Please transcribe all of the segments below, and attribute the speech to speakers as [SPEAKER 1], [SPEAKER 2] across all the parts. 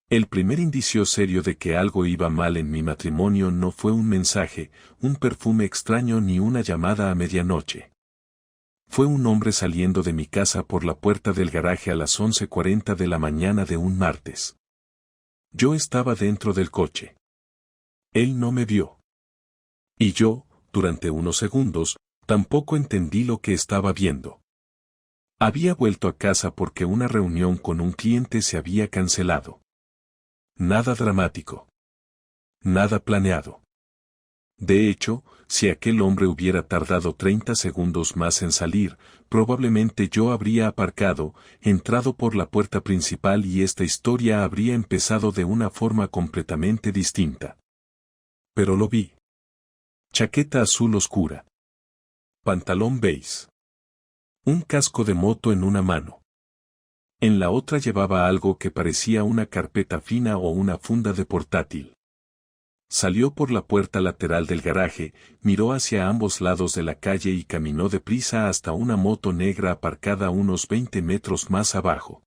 [SPEAKER 1] El primer indicio serio de que algo iba mal en mi matrimonio no fue un mensaje, un perfume extraño ni una llamada a medianoche. Fue un hombre saliendo de mi casa por la puerta del garaje a las 11:40 de la mañana de un martes. Yo estaba dentro del coche. Él no me vio. Y yo, durante unos segundos, tampoco entendí lo que estaba viendo. Había vuelto a casa porque una reunión con un cliente se había cancelado. Nada dramático. Nada planeado. De hecho, si aquel hombre hubiera tardado 30 segundos más en salir, probablemente yo habría aparcado, entrado por la puerta principal y esta historia habría empezado de una forma completamente distinta. Pero lo vi. Chaqueta azul oscura. Pantalón beige. Un casco de moto en una mano. En la otra llevaba algo que parecía una carpeta fina o una funda de portátil. Salió por la puerta lateral del garaje, miró hacia ambos lados de la calle y caminó deprisa hasta una moto negra aparcada unos 20 metros más abajo.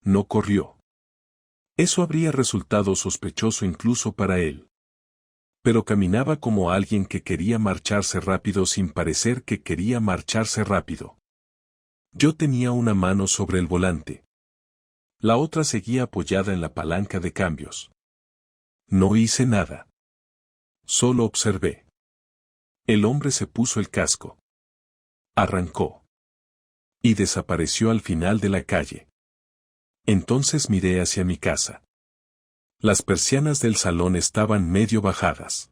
[SPEAKER 1] No corrió. Eso habría resultado sospechoso incluso para él. Pero caminaba como alguien que quería marcharse rápido sin parecer que quería marcharse rápido. Yo tenía una mano sobre el volante. La otra seguía apoyada en la palanca de cambios. No hice nada. Solo observé. El hombre se puso el casco. Arrancó. Y desapareció al final de la calle. Entonces miré hacia mi casa. Las persianas del salón estaban medio bajadas.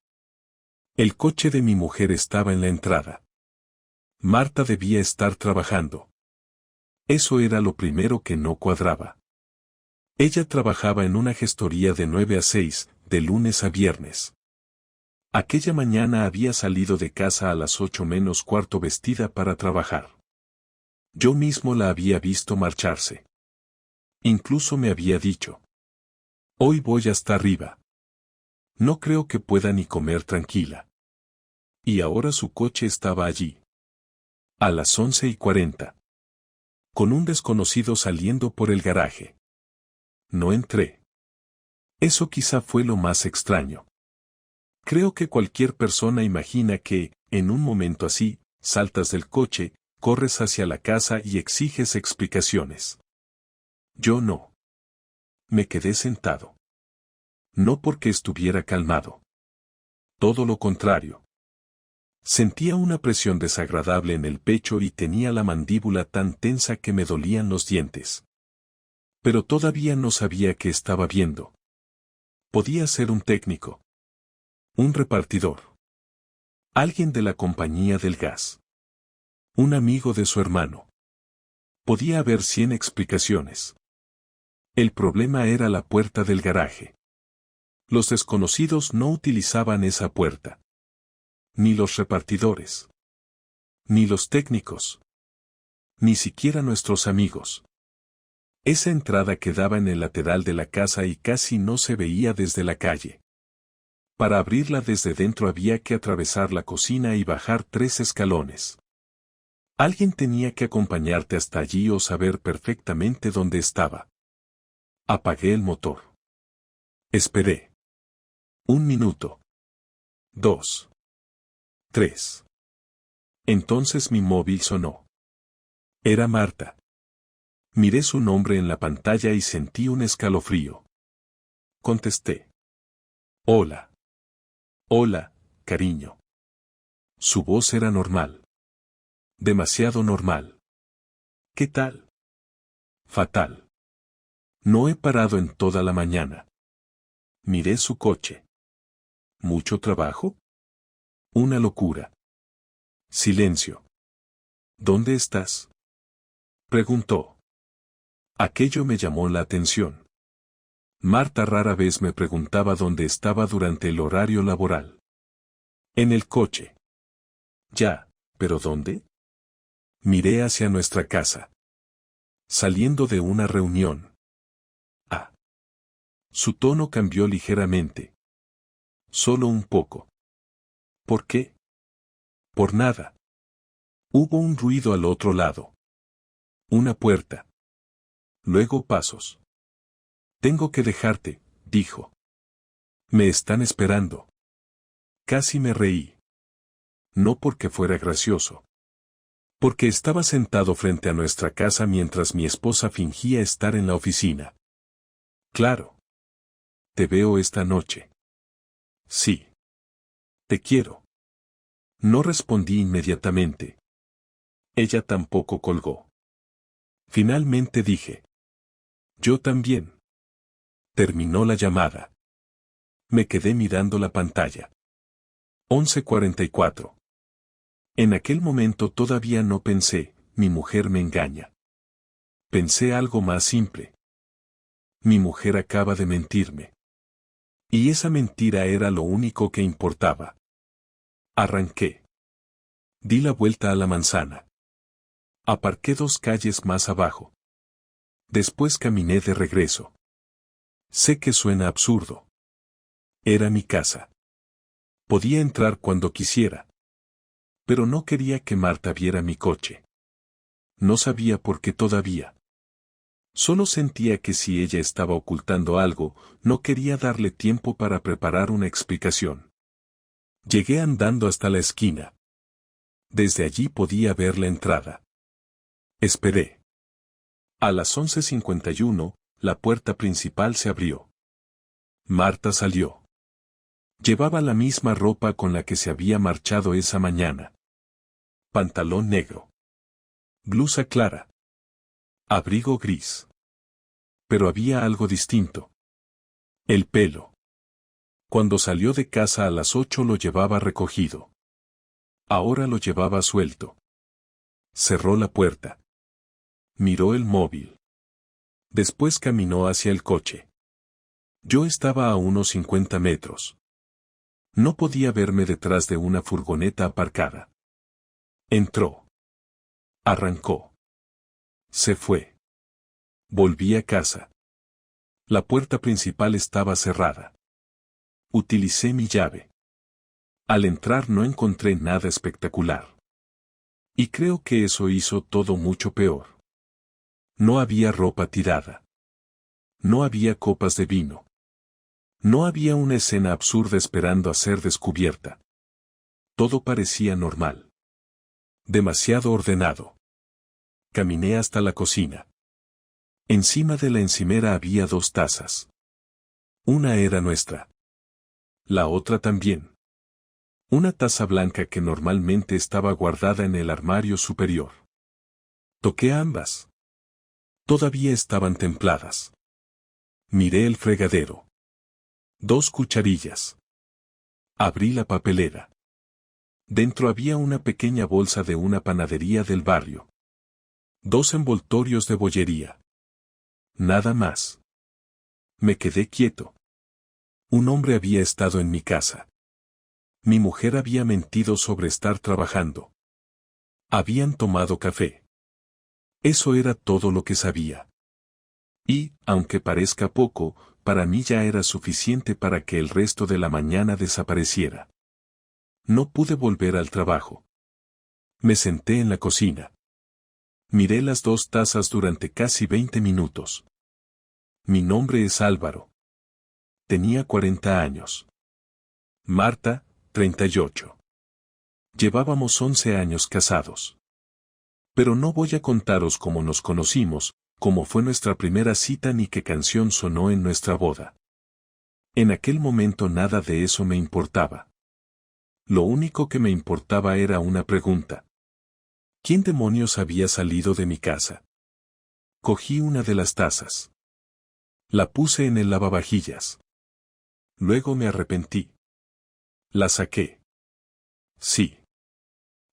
[SPEAKER 1] El coche de mi mujer estaba en la entrada. Marta debía estar trabajando. Eso era lo primero que no cuadraba. Ella trabajaba en una gestoría de 9 a 6, de lunes a viernes. Aquella mañana había salido de casa a las 8 menos cuarto vestida para trabajar. Yo mismo la había visto marcharse. Incluso me había dicho: hoy voy hasta arriba. No creo que pueda ni comer tranquila. Y ahora su coche estaba allí. A las 11:40. Con un desconocido saliendo por el garaje. No entré. Eso quizá fue lo más extraño. Creo que cualquier persona imagina que, en un momento así, saltas del coche, corres hacia la casa y exiges explicaciones. Yo no. Me quedé sentado. No porque estuviera calmado. Todo lo contrario. Sentía una presión desagradable en el pecho y tenía la mandíbula tan tensa que me dolían los dientes. Pero todavía no sabía qué estaba viendo. Podía ser un técnico. Un repartidor. Alguien de la compañía del gas. Un amigo de su hermano. Podía haber 100 explicaciones. El problema era la puerta del garaje. Los desconocidos no utilizaban esa puerta. Ni los repartidores. Ni los técnicos. Ni siquiera nuestros amigos. Esa entrada quedaba en el lateral de la casa y casi no se veía desde la calle. Para abrirla desde dentro había que atravesar la cocina y bajar 3 escalones. Alguien tenía que acompañarte hasta allí o saber perfectamente dónde estaba. Apagué el motor. Esperé. 1 minuto. 2. 3. Entonces mi móvil sonó. Era Marta. Miré su nombre en la pantalla y sentí un escalofrío. Contesté. Hola. Hola, cariño. Su voz era normal. Demasiado normal. ¿Qué tal? Fatal. No he parado en toda la mañana. Miré su coche. ¿Mucho trabajo? Una locura. Silencio. ¿Dónde estás? Preguntó. Aquello me llamó la atención. Marta rara vez me preguntaba dónde estaba durante el horario laboral. En el coche. Ya, ¿pero dónde? Miré hacia nuestra casa. Saliendo de una reunión. Ah. Su tono cambió ligeramente. Solo un poco. ¿Por qué? Por nada. Hubo un ruido al otro lado. Una puerta. Luego pasos. Tengo que dejarte, dijo. Me están esperando. Casi me reí. No porque fuera gracioso. Porque estaba sentado frente a nuestra casa mientras mi esposa fingía estar en la oficina. Claro. Te veo esta noche. Sí. Te quiero. No respondí inmediatamente. Ella tampoco colgó. Finalmente dije. Yo también. Terminó la llamada. Me quedé mirando la pantalla. 11:44. En aquel momento todavía no pensé, mi mujer me engaña. Pensé algo más simple. Mi mujer acaba de mentirme. Y esa mentira era lo único que importaba. Arranqué. Di la vuelta a la manzana. Aparqué 2 calles más abajo. Después caminé de regreso. Sé que suena absurdo. Era mi casa. Podía entrar cuando quisiera. Pero no quería que Marta viera mi coche. No sabía por qué todavía. Solo sentía que si ella estaba ocultando algo, no quería darle tiempo para preparar una explicación. Llegué andando hasta la esquina. Desde allí podía ver la entrada. Esperé. A las 11:51, la puerta principal se abrió. Marta salió. Llevaba la misma ropa con la que se había marchado esa mañana. Pantalón negro. Blusa clara. Abrigo gris. Pero había algo distinto. El pelo. Cuando salió de casa a las 8 lo llevaba recogido. Ahora lo llevaba suelto. Cerró la puerta. Miró el móvil. Después caminó hacia el coche. Yo estaba a unos 50 metros. No podía verme detrás de una furgoneta aparcada. Entró. Arrancó. Se fue. Volví a casa. La puerta principal estaba cerrada. Utilicé mi llave. Al entrar no encontré nada espectacular. Y creo que eso hizo todo mucho peor. No había ropa tirada. No había copas de vino. No había una escena absurda esperando a ser descubierta. Todo parecía normal. Demasiado ordenado. Caminé hasta la cocina. Encima de la encimera había 2 tazas. Una era nuestra. La otra también. Una taza blanca que normalmente estaba guardada en el armario superior. Toqué ambas. Todavía estaban templadas. Miré el fregadero. 2 cucharillas. Abrí la papelera. Dentro había una pequeña bolsa de una panadería del barrio. 2 envoltorios de bollería. Nada más. Me quedé quieto. Un hombre había estado en mi casa. Mi mujer había mentido sobre estar trabajando. Habían tomado café. Eso era todo lo que sabía. Y, aunque parezca poco, para mí ya era suficiente para que el resto de la mañana desapareciera. No pude volver al trabajo. Me senté en la cocina. Miré las 2 tazas durante casi 20 minutos. Mi nombre es Álvaro. Tenía 40 años. Marta, 38. Llevábamos 11 años casados. Pero no voy a contaros cómo nos conocimos, cómo fue nuestra primera cita ni qué canción sonó en nuestra boda. En aquel momento nada de eso me importaba. Lo único que me importaba era una pregunta. ¿Quién demonios había salido de mi casa? Cogí una de las tazas. La puse en el lavavajillas. Luego me arrepentí. La saqué. Sí.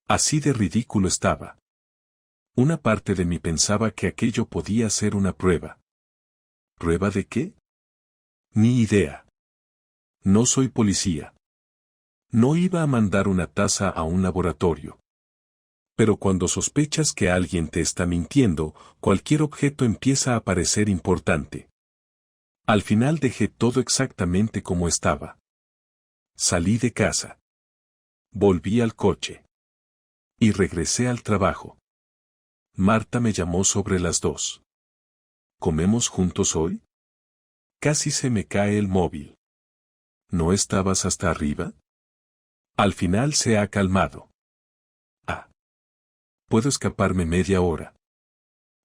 [SPEAKER 1] Así de ridículo estaba. Una parte de mí pensaba que aquello podía ser una prueba. ¿Prueba de qué? Ni idea. No soy policía. No iba a mandar una taza a un laboratorio. Pero cuando sospechas que alguien te está mintiendo, cualquier objeto empieza a parecer importante. Al final dejé todo exactamente como estaba. Salí de casa. Volví al coche. Y regresé al trabajo. Marta me llamó sobre las 2. ¿Comemos juntos hoy? Casi se me cae el móvil. ¿No estabas hasta arriba? Al final se ha calmado. Ah. Puedo escaparme media hora.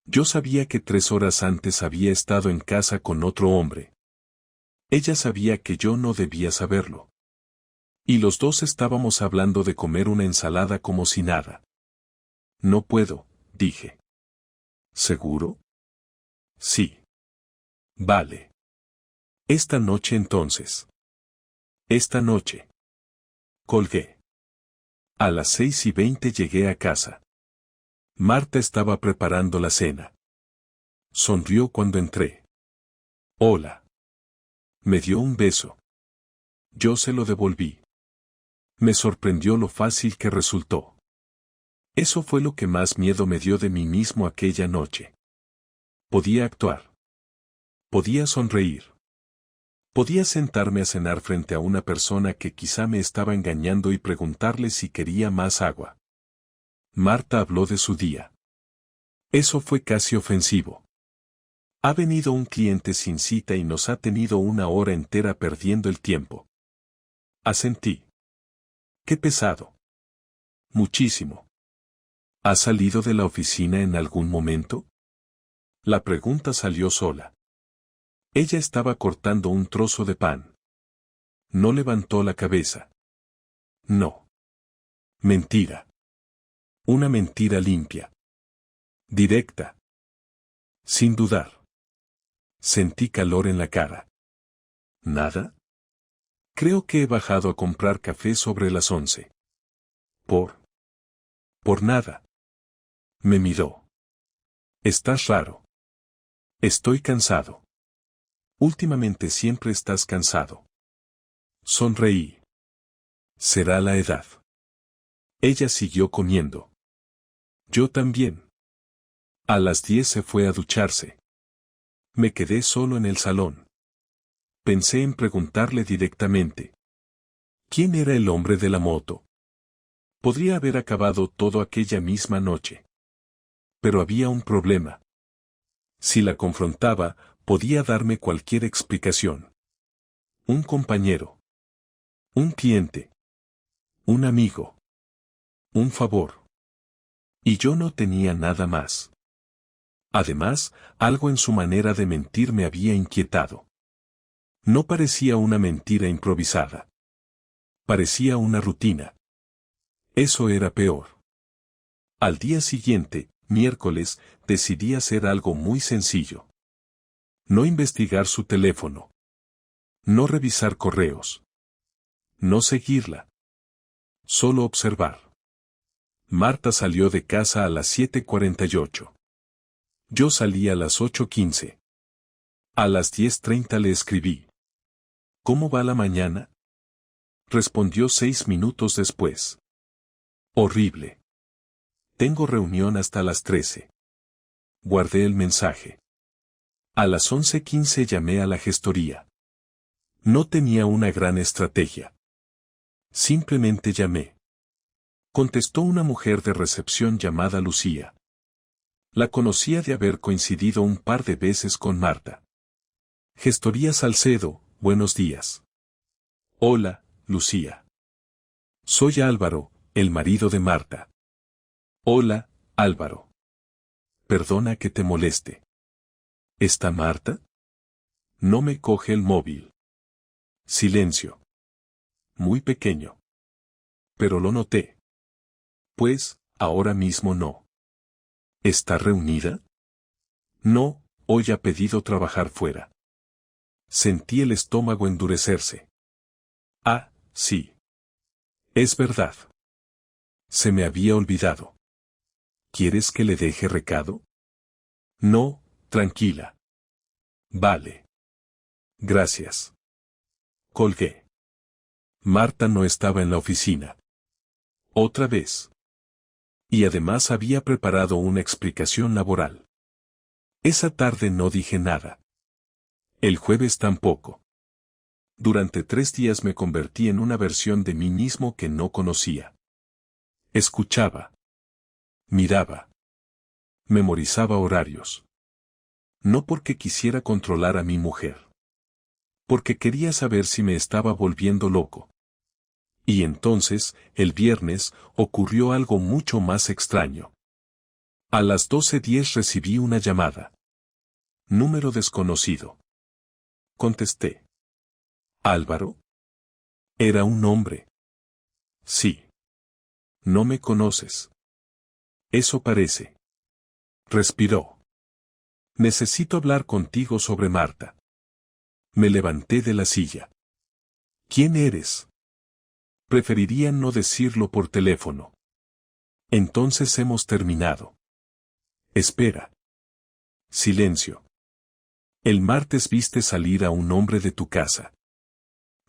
[SPEAKER 1] Yo sabía que 3 horas antes había estado en casa con otro hombre. Ella sabía que yo no debía saberlo. Y los dos estábamos hablando de comer una ensalada como si nada. No puedo, dije. ¿Seguro? Sí. Vale. Esta noche entonces. Esta noche. Colgué. A las 6:20 llegué a casa. Marta estaba preparando la cena. Sonrió cuando entré. Hola. Me dio un beso. Yo se lo devolví. Me sorprendió lo fácil que resultó. Eso fue lo que más miedo me dio de mí mismo aquella noche. Podía actuar. Podía sonreír. Podía sentarme a cenar frente a una persona que quizá me estaba engañando y preguntarle si quería más agua. Marta habló de su día. Eso fue casi ofensivo. Ha venido un cliente sin cita y nos ha tenido 1 hora entera perdiendo el tiempo. Asentí. Qué pesado. Muchísimo. ¿Has salido de la oficina en algún momento? La pregunta salió sola. Ella estaba cortando un trozo de pan. No levantó la cabeza. No. Mentira. Una mentira limpia. Directa. Sin dudar. Sentí calor en la cara. ¿Nada? Creo que he bajado a comprar café sobre las 11. Por nada. Me miró. Estás raro. Estoy cansado. Últimamente siempre estás cansado. Sonreí. Será la edad. Ella siguió comiendo. Yo también. A las 10 se fue a ducharse. Me quedé solo en el salón. Pensé en preguntarle directamente. ¿Quién era el hombre de la moto? Podría haber acabado todo aquella misma noche. Pero había un problema. Si la confrontaba, podía darme cualquier explicación. Un compañero. Un cliente. Un amigo. Un favor. Y yo no tenía nada más. Además, algo en su manera de mentir me había inquietado. No parecía una mentira improvisada. Parecía una rutina. Eso era peor. Al día siguiente, miércoles, decidí hacer algo muy sencillo. No investigar su teléfono. No revisar correos. No seguirla. Solo observar. Marta salió de casa a las 7:48. Yo salí a las 8:15. A las 10:30 le escribí. ¿Cómo va la mañana? Respondió 6 minutos después. Horrible. Tengo reunión hasta las 13. Guardé el mensaje. A las 11:15 llamé a la gestoría. No tenía una gran estrategia. Simplemente llamé. Contestó una mujer de recepción llamada Lucía. La conocía de haber coincidido un par de veces con Marta. Gestoría Salcedo, buenos días. Hola, Lucía. Soy Álvaro, el marido de Marta. Hola, Álvaro. Perdona que te moleste. ¿Está Marta? No me coge el móvil. Silencio. Muy pequeño. Pero lo noté. Pues, ahora mismo no. ¿Está reunida? No, hoy ha pedido trabajar fuera. Sentí el estómago endurecerse. Ah, sí. Es verdad. Se me había olvidado. ¿Quieres que le deje recado? No, tranquila. Vale. Gracias. Colgué. Marta no estaba en la oficina. Otra vez. Y además había preparado una explicación laboral. Esa tarde no dije nada. El jueves tampoco. Durante 3 días me convertí en una versión de mí mismo que no conocía. Escuchaba. Miraba. Memorizaba horarios. No porque quisiera controlar a mi mujer. porque quería saber si me estaba volviendo loco. Y entonces, el viernes, ocurrió algo mucho más extraño. A las 12:10 recibí una llamada. Número desconocido. Contesté. ¿Álvaro? Era un hombre. Sí. No me conoces. Eso parece. Respiró. Necesito hablar contigo sobre Marta. Me levanté de la silla. ¿Quién eres? Preferiría no decirlo por teléfono. Entonces hemos terminado. Espera. Silencio. El martes viste salir a un hombre de tu casa.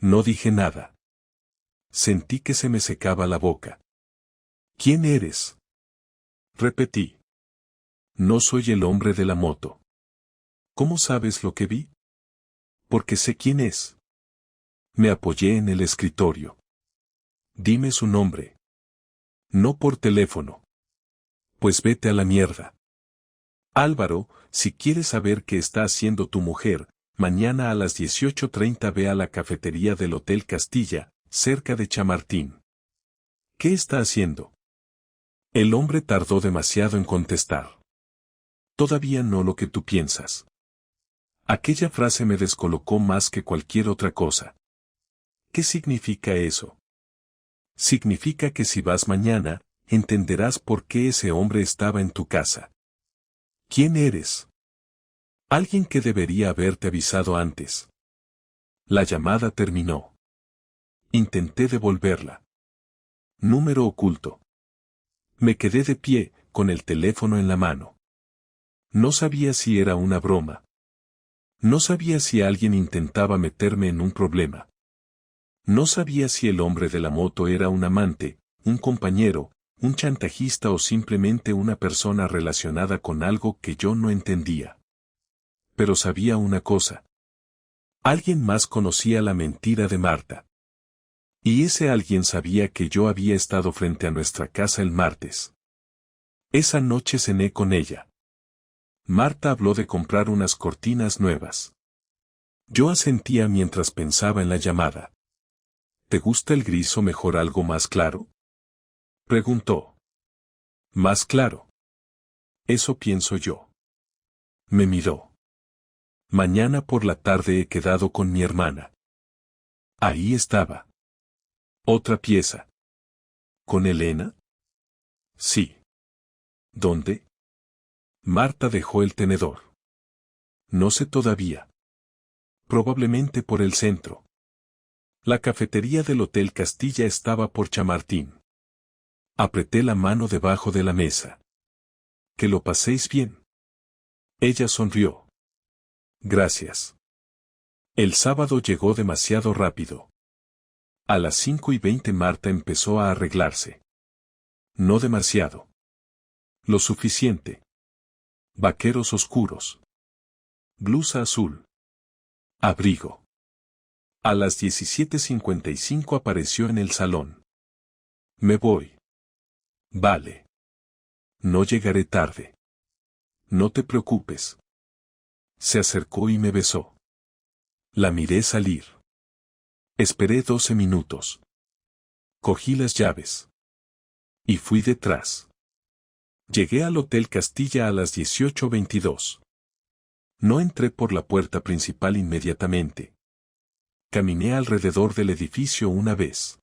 [SPEAKER 1] No dije nada. Sentí que se me secaba la boca. ¿Quién eres? Repetí. No soy el hombre de la moto. ¿Cómo sabes lo que vi? Porque sé quién es. Me apoyé en el escritorio. Dime su nombre. No por teléfono. Pues vete a la mierda. Álvaro, si quieres saber qué está haciendo tu mujer, mañana a las 18:30 ve a la cafetería del Hotel Castilla, cerca de Chamartín. ¿Qué está haciendo? El hombre tardó demasiado en contestar. Todavía no lo que tú piensas. Aquella frase me descolocó más que cualquier otra cosa. ¿Qué significa eso? Significa que si vas mañana, entenderás por qué ese hombre estaba en tu casa. ¿Quién eres? Alguien que debería haberte avisado antes. La llamada terminó. Intenté devolverla. Número oculto. Me quedé de pie, con el teléfono en la mano. No sabía si era una broma. No sabía si alguien intentaba meterme en un problema. No sabía si el hombre de la moto era un amante, un compañero, un chantajista o simplemente una persona relacionada con algo que yo no entendía. Pero sabía una cosa. Alguien más conocía la mentira de Marta. Y ese alguien sabía que yo había estado frente a nuestra casa el martes. Esa noche cené con ella. Marta habló de comprar unas cortinas nuevas. Yo asentía mientras pensaba en la llamada. ¿Te gusta el gris o mejor algo más claro? Preguntó. Más claro. Eso pienso yo. Me miró. Mañana por la tarde he quedado con mi hermana. Ahí estaba. Otra pieza. ¿Con Elena? Sí. ¿Dónde? Marta dejó el tenedor. No sé todavía. Probablemente por el centro. La cafetería del Hotel Castilla estaba por Chamartín. Apreté la mano debajo de la mesa. Que lo paséis bien. Ella sonrió. Gracias. El sábado llegó demasiado rápido. A las 5:20 Marta empezó a arreglarse. No demasiado. Lo suficiente. Vaqueros oscuros. Blusa azul. Abrigo. A las 17:55 apareció en el salón. Me voy. Vale. No llegaré tarde. No te preocupes. Se acercó y me besó. La miré salir. Esperé 12 minutos. Cogí las llaves. Y fui detrás. Llegué al Hotel Castilla a las 18:22. No entré por la puerta principal inmediatamente. Caminé alrededor del edificio una vez.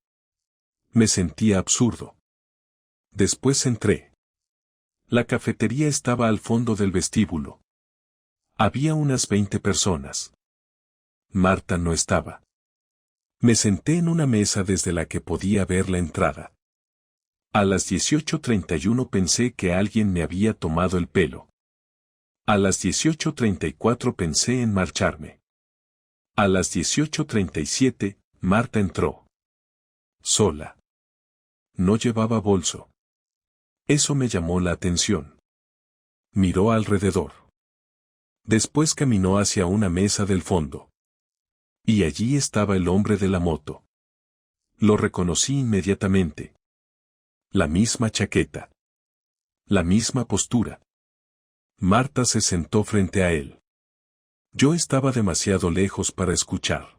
[SPEAKER 1] Me sentía absurdo. Después entré. La cafetería estaba al fondo del vestíbulo. Había unas 20 personas. Marta no estaba. Me senté en una mesa desde la que podía ver la entrada. A las 18:31 pensé que alguien me había tomado el pelo. A las 18:34 pensé en marcharme. A las 18:37, Marta entró. Sola. No llevaba bolso. Eso me llamó la atención. Miró alrededor. Después caminó hacia una mesa del fondo. Y allí estaba el hombre de la moto. Lo reconocí inmediatamente. La misma chaqueta. La misma postura. Marta se sentó frente a él. Yo estaba demasiado lejos para escuchar.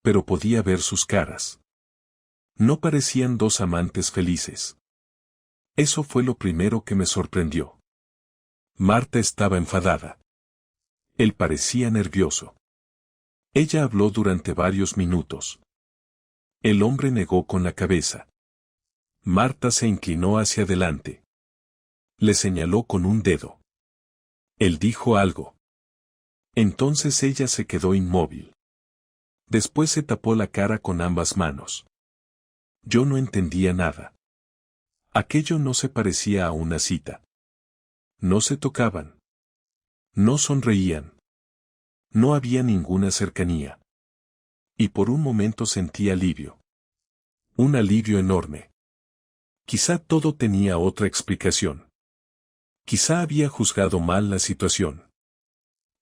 [SPEAKER 1] pero podía ver sus caras. No parecían dos amantes felices. Eso fue lo primero que me sorprendió. Marta estaba enfadada. Él parecía nervioso. Ella habló durante varios minutos. El hombre negó con la cabeza. Marta se inclinó hacia adelante. Le señaló con un dedo. Él dijo algo. Entonces ella se quedó inmóvil. Después se tapó la cara con ambas manos. Yo no entendía nada. Aquello no se parecía a una cita. No se tocaban. No sonreían. No había ninguna cercanía. Y por un momento sentí alivio. Un alivio enorme. Quizá todo tenía otra explicación. Quizá había juzgado mal la situación.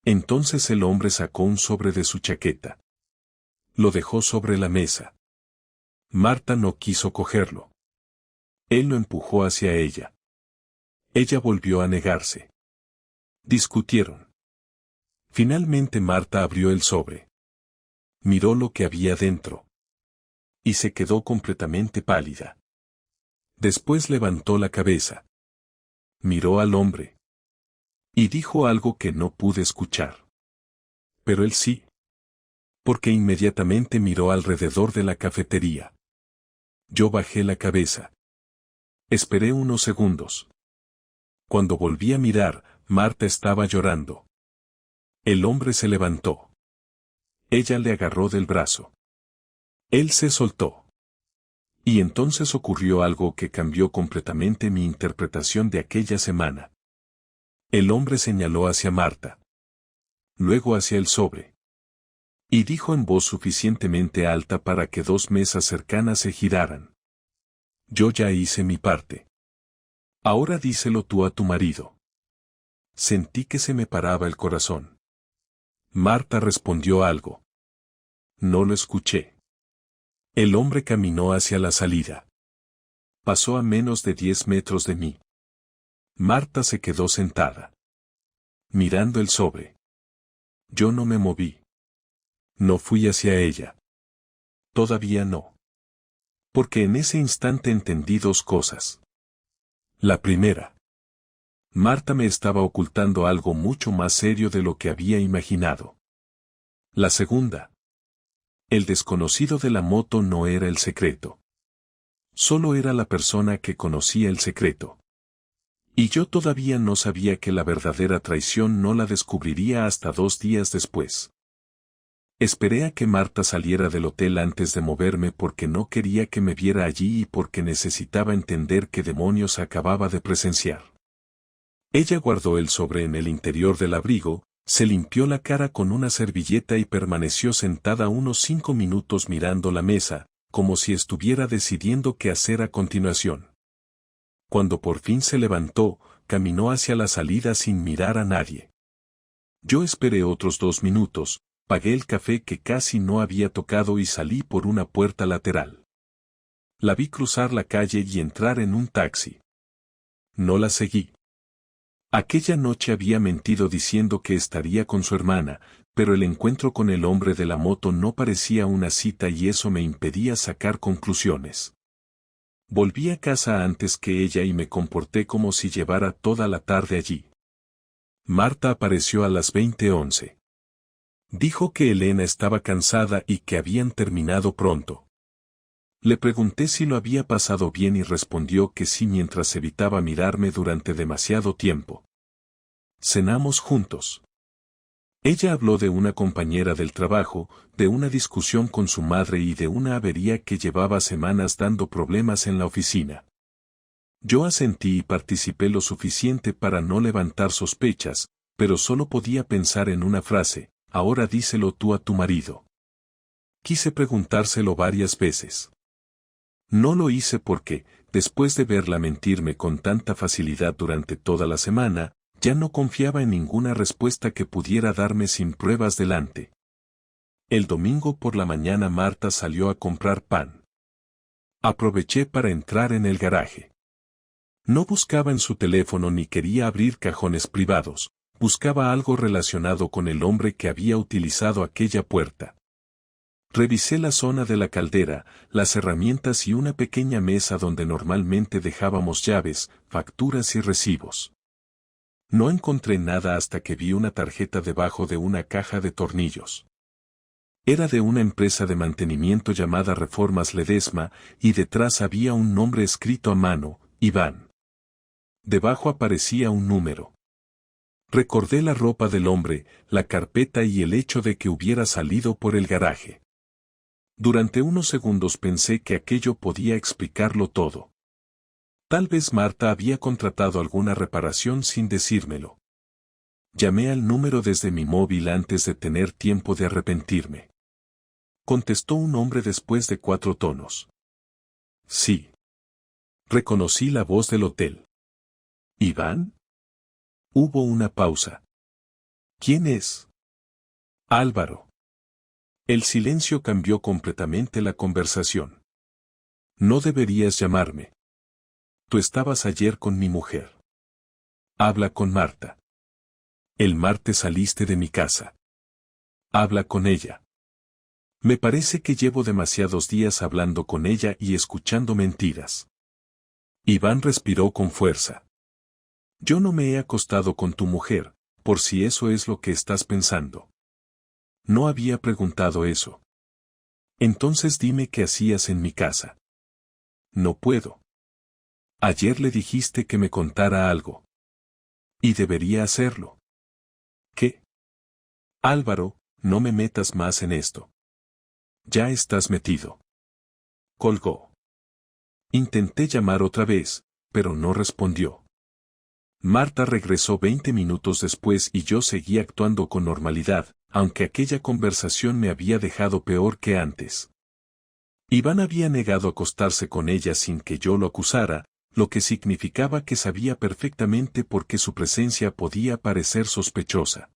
[SPEAKER 1] Entonces el hombre sacó un sobre de su chaqueta. Lo dejó sobre la mesa. Marta no quiso cogerlo. Él lo empujó hacia ella. Ella volvió a negarse. Discutieron. Finalmente Marta abrió el sobre. Miró lo que había dentro. Y se quedó completamente pálida. Después levantó la cabeza. Miró al hombre. Y dijo algo que no pude escuchar. Pero él sí. Porque inmediatamente miró alrededor de la cafetería. Yo bajé la cabeza. Esperé unos segundos. Cuando volví a mirar, Marta estaba llorando. El hombre se levantó. Ella le agarró del brazo. Él se soltó. Y entonces ocurrió algo que cambió completamente mi interpretación de aquella semana. El hombre señaló hacia Marta. Luego hacia el sobre. Y dijo en voz suficientemente alta para que dos mesas cercanas se giraran. Yo ya hice mi parte. Ahora díselo tú a tu marido. Sentí que se me paraba el corazón. Marta respondió algo. No lo escuché. El hombre caminó hacia la salida. Pasó a menos de 10 metros de mí. Marta se quedó sentada. Mirando el sobre. Yo no me moví. No fui hacia ella. Todavía no. Porque en ese instante entendí dos cosas. La primera. Marta me estaba ocultando algo mucho más serio de lo que había imaginado. La segunda. El desconocido de la moto no era el secreto. Solo era la persona que conocía el secreto. Y yo todavía no sabía que la verdadera traición no la descubriría hasta 2 días después. Esperé a que Marta saliera del hotel antes de moverme porque no quería que me viera allí y porque necesitaba entender qué demonios acababa de presenciar. Ella guardó el sobre en el interior del abrigo, se limpió la cara con una servilleta y permaneció sentada unos 5 minutos mirando la mesa, como si estuviera decidiendo qué hacer a continuación. Cuando por fin se levantó, caminó hacia la salida sin mirar a nadie. Yo esperé otros 2 minutos, pagué el café que casi no había tocado y salí por una puerta lateral. La vi cruzar la calle y entrar en un taxi. No la seguí. Aquella noche había mentido diciendo que estaría con su hermana, pero el encuentro con el hombre de la moto no parecía una cita y eso me impedía sacar conclusiones. Volví a casa antes que ella y me comporté como si llevara toda la tarde allí. Marta apareció a las 20:11. Dijo que Elena estaba cansada y que habían terminado pronto. Le pregunté si lo había pasado bien y respondió que sí mientras evitaba mirarme durante demasiado tiempo. Cenamos juntos. Ella habló de una compañera del trabajo, de una discusión con su madre y de una avería que llevaba semanas dando problemas en la oficina. Yo asentí y participé lo suficiente para no levantar sospechas, pero solo podía pensar en una frase: ahora díselo tú a tu marido. Quise preguntárselo varias veces. No lo hice porque, después de verla mentirme con tanta facilidad durante toda la semana, ya no confiaba en ninguna respuesta que pudiera darme sin pruebas delante. El domingo por la mañana Marta salió a comprar pan. Aproveché para entrar en el garaje. No buscaba en su teléfono ni quería abrir cajones privados, buscaba algo relacionado con el hombre que había utilizado aquella puerta. Revisé la zona de la caldera, las herramientas y una pequeña mesa donde normalmente dejábamos llaves, facturas y recibos. No encontré nada hasta que vi una tarjeta debajo de una caja de tornillos. Era de una empresa de mantenimiento llamada Reformas Ledesma, y detrás había un nombre escrito a mano, Iván. Debajo aparecía un número. Recordé la ropa del hombre, la carpeta y el hecho de que hubiera salido por el garaje. Durante unos segundos pensé que aquello podía explicarlo todo. Tal vez Marta había contratado alguna reparación sin decírmelo. Llamé al número desde mi móvil antes de tener tiempo de arrepentirme. Contestó un hombre después de 4 tonos. Sí. Reconocí la voz del hotel. ¿Iván? Hubo una pausa. ¿Quién es? Álvaro. El silencio cambió completamente la conversación. No deberías llamarme. Tú estabas ayer con mi mujer. Habla con Marta. El martes saliste de mi casa. Habla con ella. Me parece que llevo demasiados días hablando con ella y escuchando mentiras. Iván respiró con fuerza. Yo no me he acostado con tu mujer, por si eso es lo que estás pensando. No había preguntado eso. Entonces dime qué hacías en mi casa. No puedo. Ayer le dijiste que me contara algo. Y debería hacerlo. ¿Qué? Álvaro, no me metas más en esto. Ya estás metido. Colgó. Intenté llamar otra vez, pero no respondió. Marta regresó 20 minutos después y yo seguí actuando con normalidad, aunque aquella conversación me había dejado peor que antes. Iván había negado acostarse con ella sin que yo lo acusara, lo que significaba que sabía perfectamente por qué su presencia podía parecer sospechosa.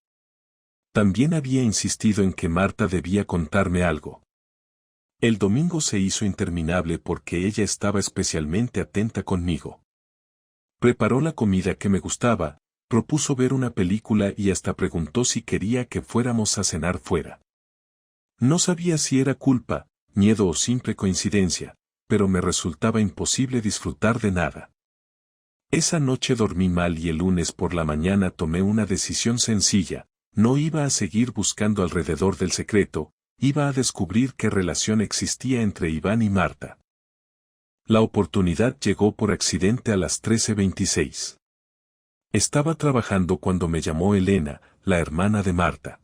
[SPEAKER 1] También había insistido en que Marta debía contarme algo. El domingo se hizo interminable porque ella estaba especialmente atenta conmigo. Preparó la comida que me gustaba, propuso ver una película y hasta preguntó si quería que fuéramos a cenar fuera. No sabía si era culpa, miedo o simple coincidencia, pero me resultaba imposible disfrutar de nada. Esa noche dormí mal y el lunes por la mañana tomé una decisión sencilla: no iba a seguir buscando alrededor del secreto, iba a descubrir qué relación existía entre Iván y Marta. La oportunidad llegó por accidente a las 13:26. Estaba trabajando cuando me llamó Elena, la hermana de Marta.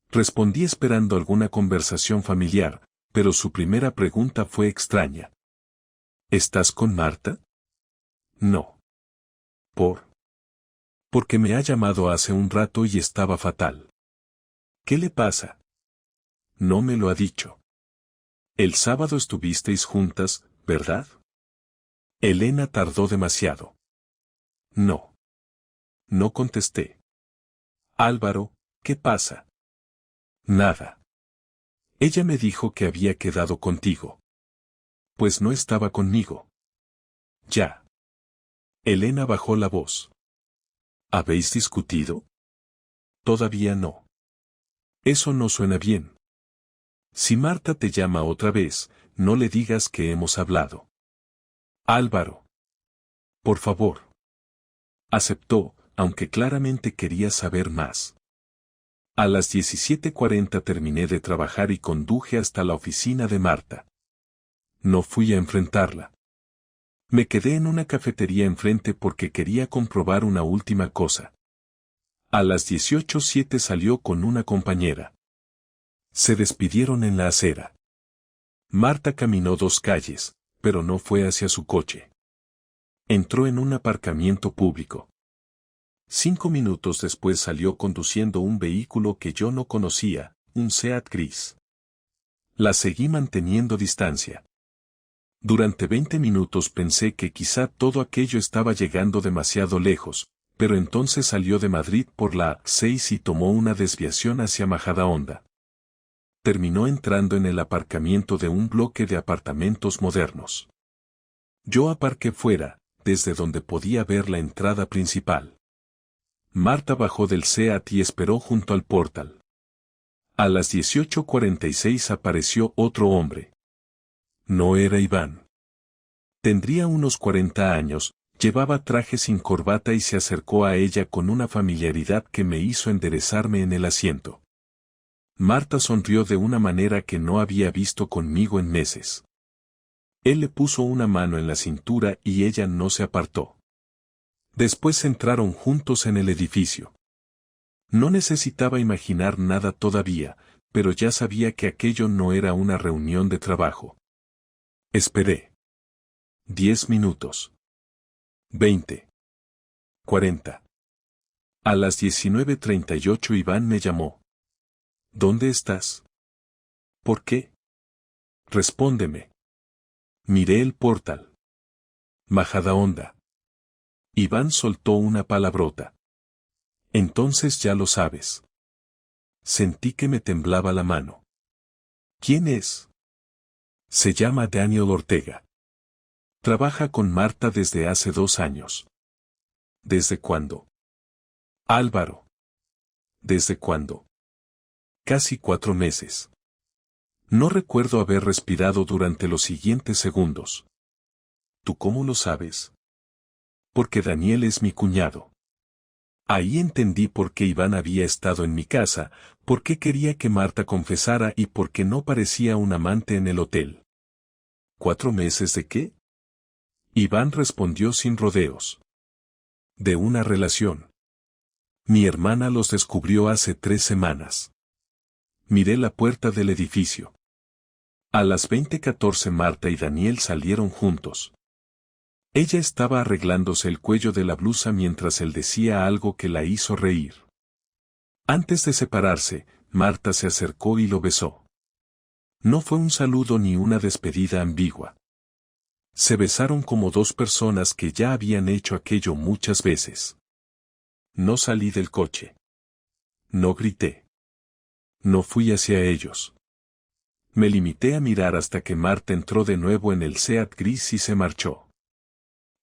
[SPEAKER 1] Respondí esperando alguna conversación familiar, pero su primera pregunta fue extraña. ¿Estás con Marta? No. Porque me ha llamado hace un rato y estaba fatal. ¿Qué le pasa? No me lo ha dicho. El sábado estuvisteis juntas, ¿verdad? Elena tardó demasiado. No. No contesté. Álvaro, ¿qué pasa? Nada. Ella me dijo que había quedado contigo. Pues no estaba conmigo. Ya. Elena bajó la voz. ¿Habéis discutido? Todavía no. Eso no suena bien. Si Marta te llama otra vez, no le digas que hemos hablado. Álvaro. Por favor. Aceptó, aunque claramente quería saber más. A las 17:40 terminé de trabajar y conduje hasta la oficina de Marta. No fui a enfrentarla. Me quedé en una cafetería enfrente porque quería comprobar una última cosa. A las 18:07 salió con una compañera. Se despidieron en la acera. Marta caminó 2 calles, pero no fue hacia su coche. Entró en un aparcamiento público. 5 minutos después salió conduciendo un vehículo que yo no conocía, un Seat gris. La seguí manteniendo distancia. Durante 20 minutos pensé que quizá todo aquello estaba llegando demasiado lejos, pero entonces salió de Madrid por la 6 y tomó una desviación hacia Majadahonda. Terminó entrando en el aparcamiento de un bloque de apartamentos modernos. Yo aparqué fuera, desde donde podía ver la entrada principal. Marta bajó del Seat y esperó junto al portal. A las 18:46 apareció otro hombre. No era Iván. Tendría unos 40 años, llevaba traje sin corbata y se acercó a ella con una familiaridad que me hizo enderezarme en el asiento. Marta sonrió de una manera que no había visto conmigo en meses. Él le puso una mano en la cintura y ella no se apartó. Después entraron juntos en el edificio. No necesitaba imaginar nada todavía, pero ya sabía que aquello no era una reunión de trabajo. Esperé. 10 minutos. 20. 40. A las 19:38 Iván me llamó. ¿Dónde estás? ¿Por qué? Respóndeme. Miré el portal. Majadahonda. Iván soltó una palabrota. Entonces ya lo sabes. Sentí que me temblaba la mano. ¿Quién es? Se llama Daniel Ortega. Trabaja con Marta desde hace 2 años. ¿Desde cuándo? Álvaro. ¿Desde cuándo? Casi 4 meses. No recuerdo haber respirado durante los siguientes segundos. ¿Tú cómo lo sabes? Porque Daniel es mi cuñado. Ahí entendí por qué Iván había estado en mi casa, por qué quería que Marta confesara y por qué no parecía un amante en el hotel. ¿4 meses de qué? Iván respondió sin rodeos. De una relación. Mi hermana los descubrió hace 3 semanas. Miré la puerta del edificio. A las 20:14 Marta y Daniel salieron juntos. Ella estaba arreglándose el cuello de la blusa mientras él decía algo que la hizo reír. Antes de separarse, Marta se acercó y lo besó. No fue un saludo ni una despedida ambigua. Se besaron como 2 personas que ya habían hecho aquello muchas veces. No salí del coche. No grité. No fui hacia ellos. Me limité a mirar hasta que Marta entró de nuevo en el Seat gris y se marchó.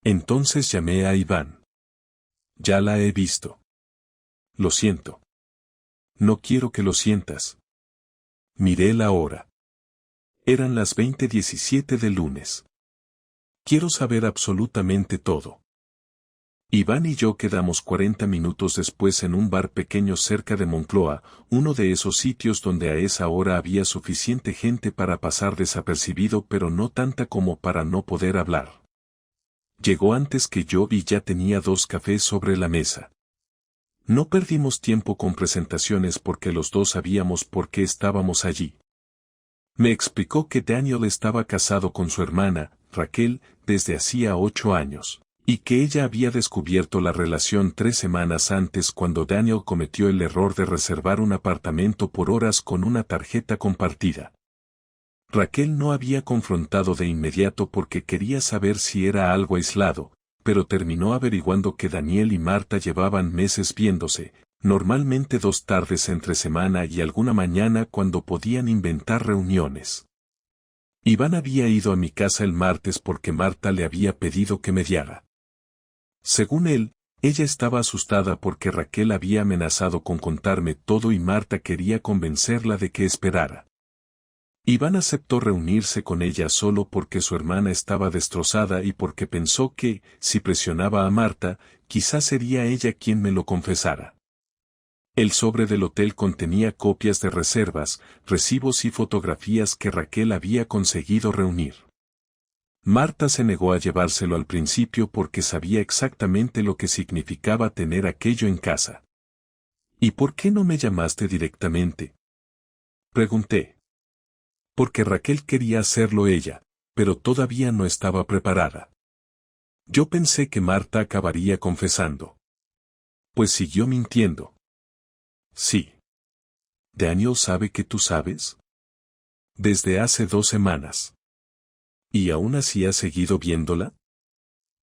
[SPEAKER 1] Entonces llamé a Iván. Ya la he visto. Lo siento. No quiero que lo sientas. Miré la hora. Eran las 20:17 del lunes. Quiero saber absolutamente todo. Iván y yo quedamos 40 minutos después en un bar pequeño cerca de Moncloa, uno de esos sitios donde a esa hora había suficiente gente para pasar desapercibido pero no tanta como para no poder hablar. Llegó antes que yo y ya tenía 2 cafés sobre la mesa. No perdimos tiempo con presentaciones porque los dos sabíamos por qué estábamos allí. Me explicó que Daniel estaba casado con su hermana, Raquel, desde hacía 8 años, y que ella había descubierto la relación 3 semanas antes cuando Daniel cometió el error de reservar un apartamento por horas con una tarjeta compartida. Raquel no había confrontado de inmediato porque quería saber si era algo aislado, pero terminó averiguando que Daniel y Marta llevaban meses viéndose, normalmente 2 tardes entre semana y alguna mañana cuando podían inventar reuniones. Iván había ido a mi casa el martes porque Marta le había pedido que mediara. Según él, ella estaba asustada porque Raquel había amenazado con contarme todo y Marta quería convencerla de que esperara. Iván aceptó reunirse con ella solo porque su hermana estaba destrozada y porque pensó que, si presionaba a Marta, quizás sería ella quien me lo confesara. El sobre del hotel contenía copias de reservas, recibos y fotografías que Raquel había conseguido reunir. Marta se negó a llevárselo al principio porque sabía exactamente lo que significaba tener aquello en casa. ¿Y por qué no me llamaste directamente?, pregunté. Porque Raquel quería hacerlo ella, pero todavía no estaba preparada. Yo pensé que Marta acabaría confesando. Pues siguió mintiendo. Sí. ¿Daniel sabe que tú sabes? Desde hace 2 semanas. ¿Y aún así has seguido viéndola?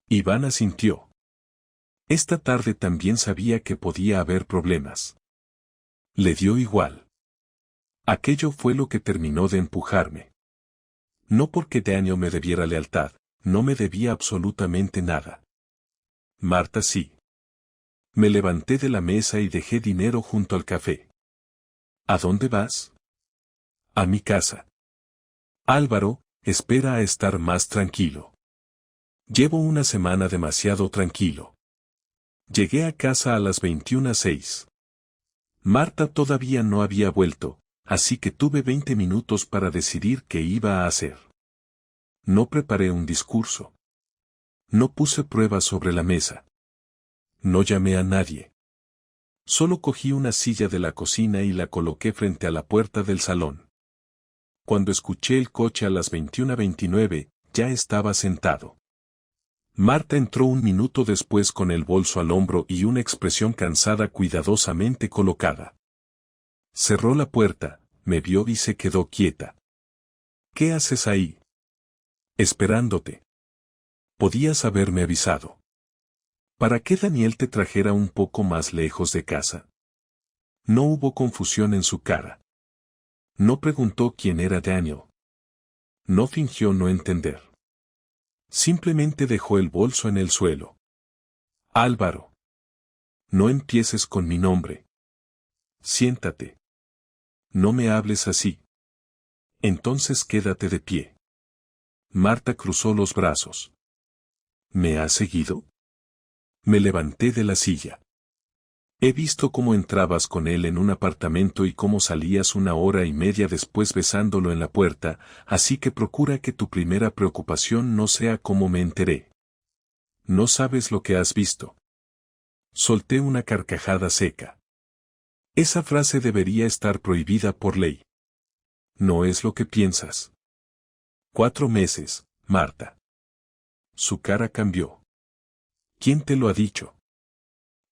[SPEAKER 1] Iván asintió. Esta tarde también sabía que podía haber problemas. Le dio igual. Aquello fue lo que terminó de empujarme. No porque Daniel me debiera lealtad, no me debía absolutamente nada. Marta sí. Me levanté de la mesa y dejé dinero junto al café. ¿A dónde vas? A mi casa. Álvaro, espera a estar más tranquilo. Llevo una semana demasiado tranquilo. Llegué a casa a las 21:06. Marta todavía no había vuelto, así que tuve 20 minutos para decidir qué iba a hacer. No preparé un discurso. No puse pruebas sobre la mesa. No llamé a nadie. Solo cogí una silla de la cocina y la coloqué frente a la puerta del salón. Cuando escuché el coche a las 21:29, ya estaba sentado. Marta entró un minuto después con el bolso al hombro y una expresión cansada cuidadosamente colocada. Cerró la puerta, me vio y se quedó quieta. ¿Qué haces ahí? Esperándote. Podías haberme avisado. ¿Para qué Daniel te trajera un poco más lejos de casa? No hubo confusión en su cara. No preguntó quién era Daniel. No fingió no entender. Simplemente dejó el bolso en el suelo. Álvaro. No empieces con mi nombre. Siéntate. No me hables así. Entonces quédate de pie. Marta cruzó los brazos. ¿Me has seguido? Me levanté de la silla. He visto cómo entrabas con él en un apartamento y cómo salías 1 hora y media después besándolo en la puerta, así que procura que tu primera preocupación no sea cómo me enteré. No sabes lo que has visto. Solté una carcajada seca. Esa frase debería estar prohibida por ley. No es lo que piensas. 4 meses, Marta. Su cara cambió. ¿Quién te lo ha dicho?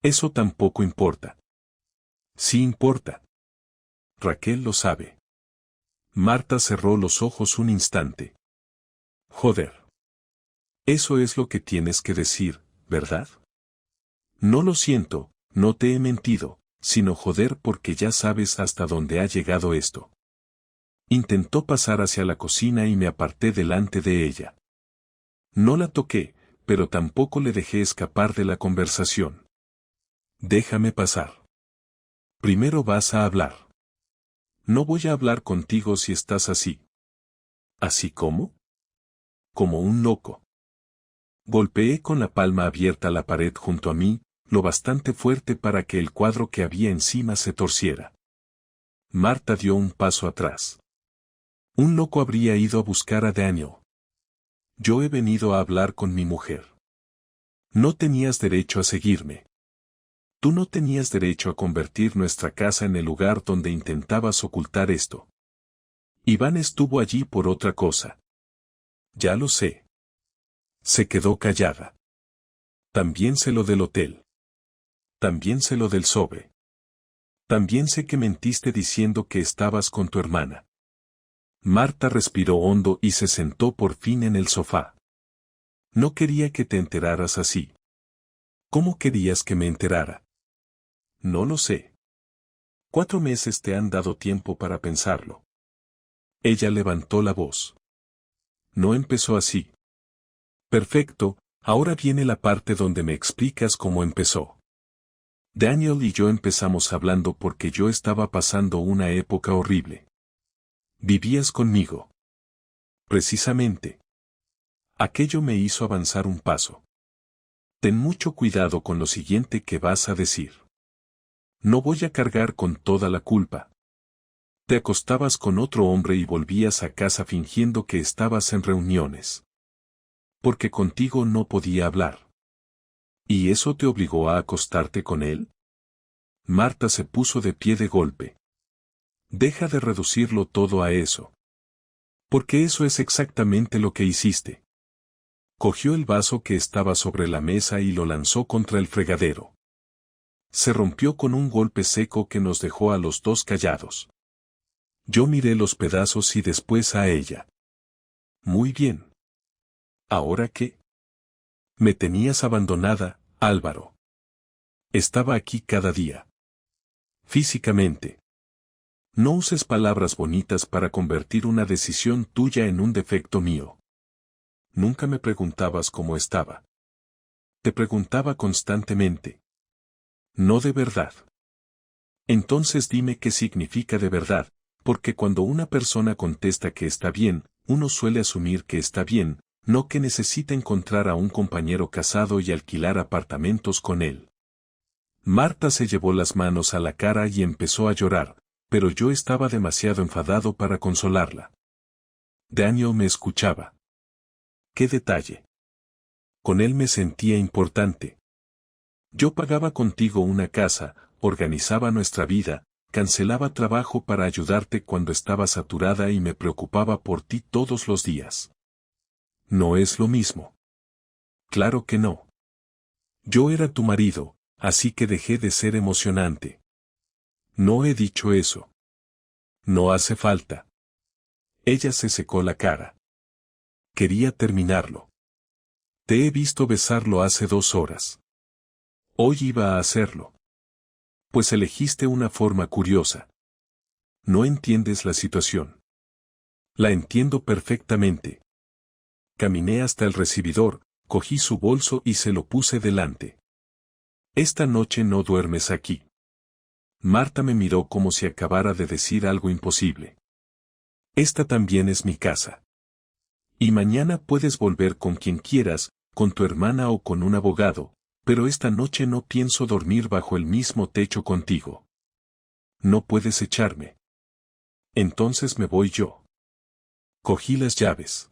[SPEAKER 1] Eso tampoco importa. Sí importa. Raquel lo sabe. Marta cerró los ojos un instante. Joder. Eso es lo que tienes que decir, ¿verdad? No lo siento, no te he mentido, sino joder porque ya sabes hasta dónde ha llegado esto. Intentó pasar hacia la cocina y me aparté delante de ella. No la toqué, pero tampoco le dejé escapar de la conversación. Déjame pasar. Primero vas a hablar. No voy a hablar contigo si estás así. ¿Así cómo? Como un loco. Golpeé con la palma abierta la pared junto a mí, lo bastante fuerte para que el cuadro que había encima se torciera. Marta dio un paso atrás. Un loco habría ido a buscar a Daniel. Yo he venido a hablar con mi mujer. No tenías derecho a seguirme. Tú no tenías derecho a convertir nuestra casa en el lugar donde intentabas ocultar esto. Iván estuvo allí por otra cosa. Ya lo sé. Se quedó callada. También sé lo del hotel. También sé lo del sobre. También sé que mentiste diciendo que estabas con tu hermana. Marta respiró hondo y se sentó por fin en el sofá. No quería que te enteraras así. ¿Cómo querías que me enterara? No lo sé. 4 meses te han dado tiempo para pensarlo. Ella levantó la voz. No empezó así. Perfecto, ahora viene la parte donde me explicas cómo empezó. Daniel y yo empezamos hablando porque yo estaba pasando una época horrible. Vivías conmigo. Precisamente. Aquello me hizo avanzar un paso. Ten mucho cuidado con lo siguiente que vas a decir. No voy a cargar con toda la culpa. Te acostabas con otro hombre y volvías a casa fingiendo que estabas en reuniones. Porque contigo no podía hablar. ¿Y eso te obligó a acostarte con él? Marta se puso de pie de golpe. Deja de reducirlo todo a eso. Porque eso es exactamente lo que hiciste. Cogió el vaso que estaba sobre la mesa y lo lanzó contra el fregadero. Se rompió con un golpe seco que nos dejó a los dos callados. Yo miré los pedazos y después a ella. Muy bien. ¿Ahora qué? Me tenías abandonada, Álvaro. Estaba aquí cada día. Físicamente. No uses palabras bonitas para convertir una decisión tuya en un defecto mío. Nunca me preguntabas cómo estaba. Te preguntaba constantemente. No de verdad. Entonces dime qué significa de verdad, porque cuando una persona contesta que está bien, uno suele asumir que está bien, no que necesita encontrar a un compañero casado y alquilar apartamentos con él. Marta se llevó las manos a la cara y empezó a llorar, pero yo estaba demasiado enfadado para consolarla. Daniel me escuchaba. ¡Qué detalle! Con él me sentía importante. Yo pagaba contigo una casa, organizaba nuestra vida, cancelaba trabajo para ayudarte cuando estaba saturada y me preocupaba por ti todos los días. ¿No es lo mismo? Claro que no. Yo era tu marido, así que dejé de ser emocionante. No he dicho eso. No hace falta. Ella se secó la cara. Quería terminarlo. Te he visto besarlo hace 2 horas. Hoy iba a hacerlo. Pues elegiste una forma curiosa. No entiendes la situación. La entiendo perfectamente. Caminé hasta el recibidor, cogí su bolso y se lo puse delante. Esta noche no duermes aquí. Marta me miró como si acabara de decir algo imposible. Esta también es mi casa. Y mañana puedes volver con quien quieras, con tu hermana o con un abogado, pero esta noche no pienso dormir bajo el mismo techo contigo. No puedes echarme. Entonces me voy yo. Cogí las llaves.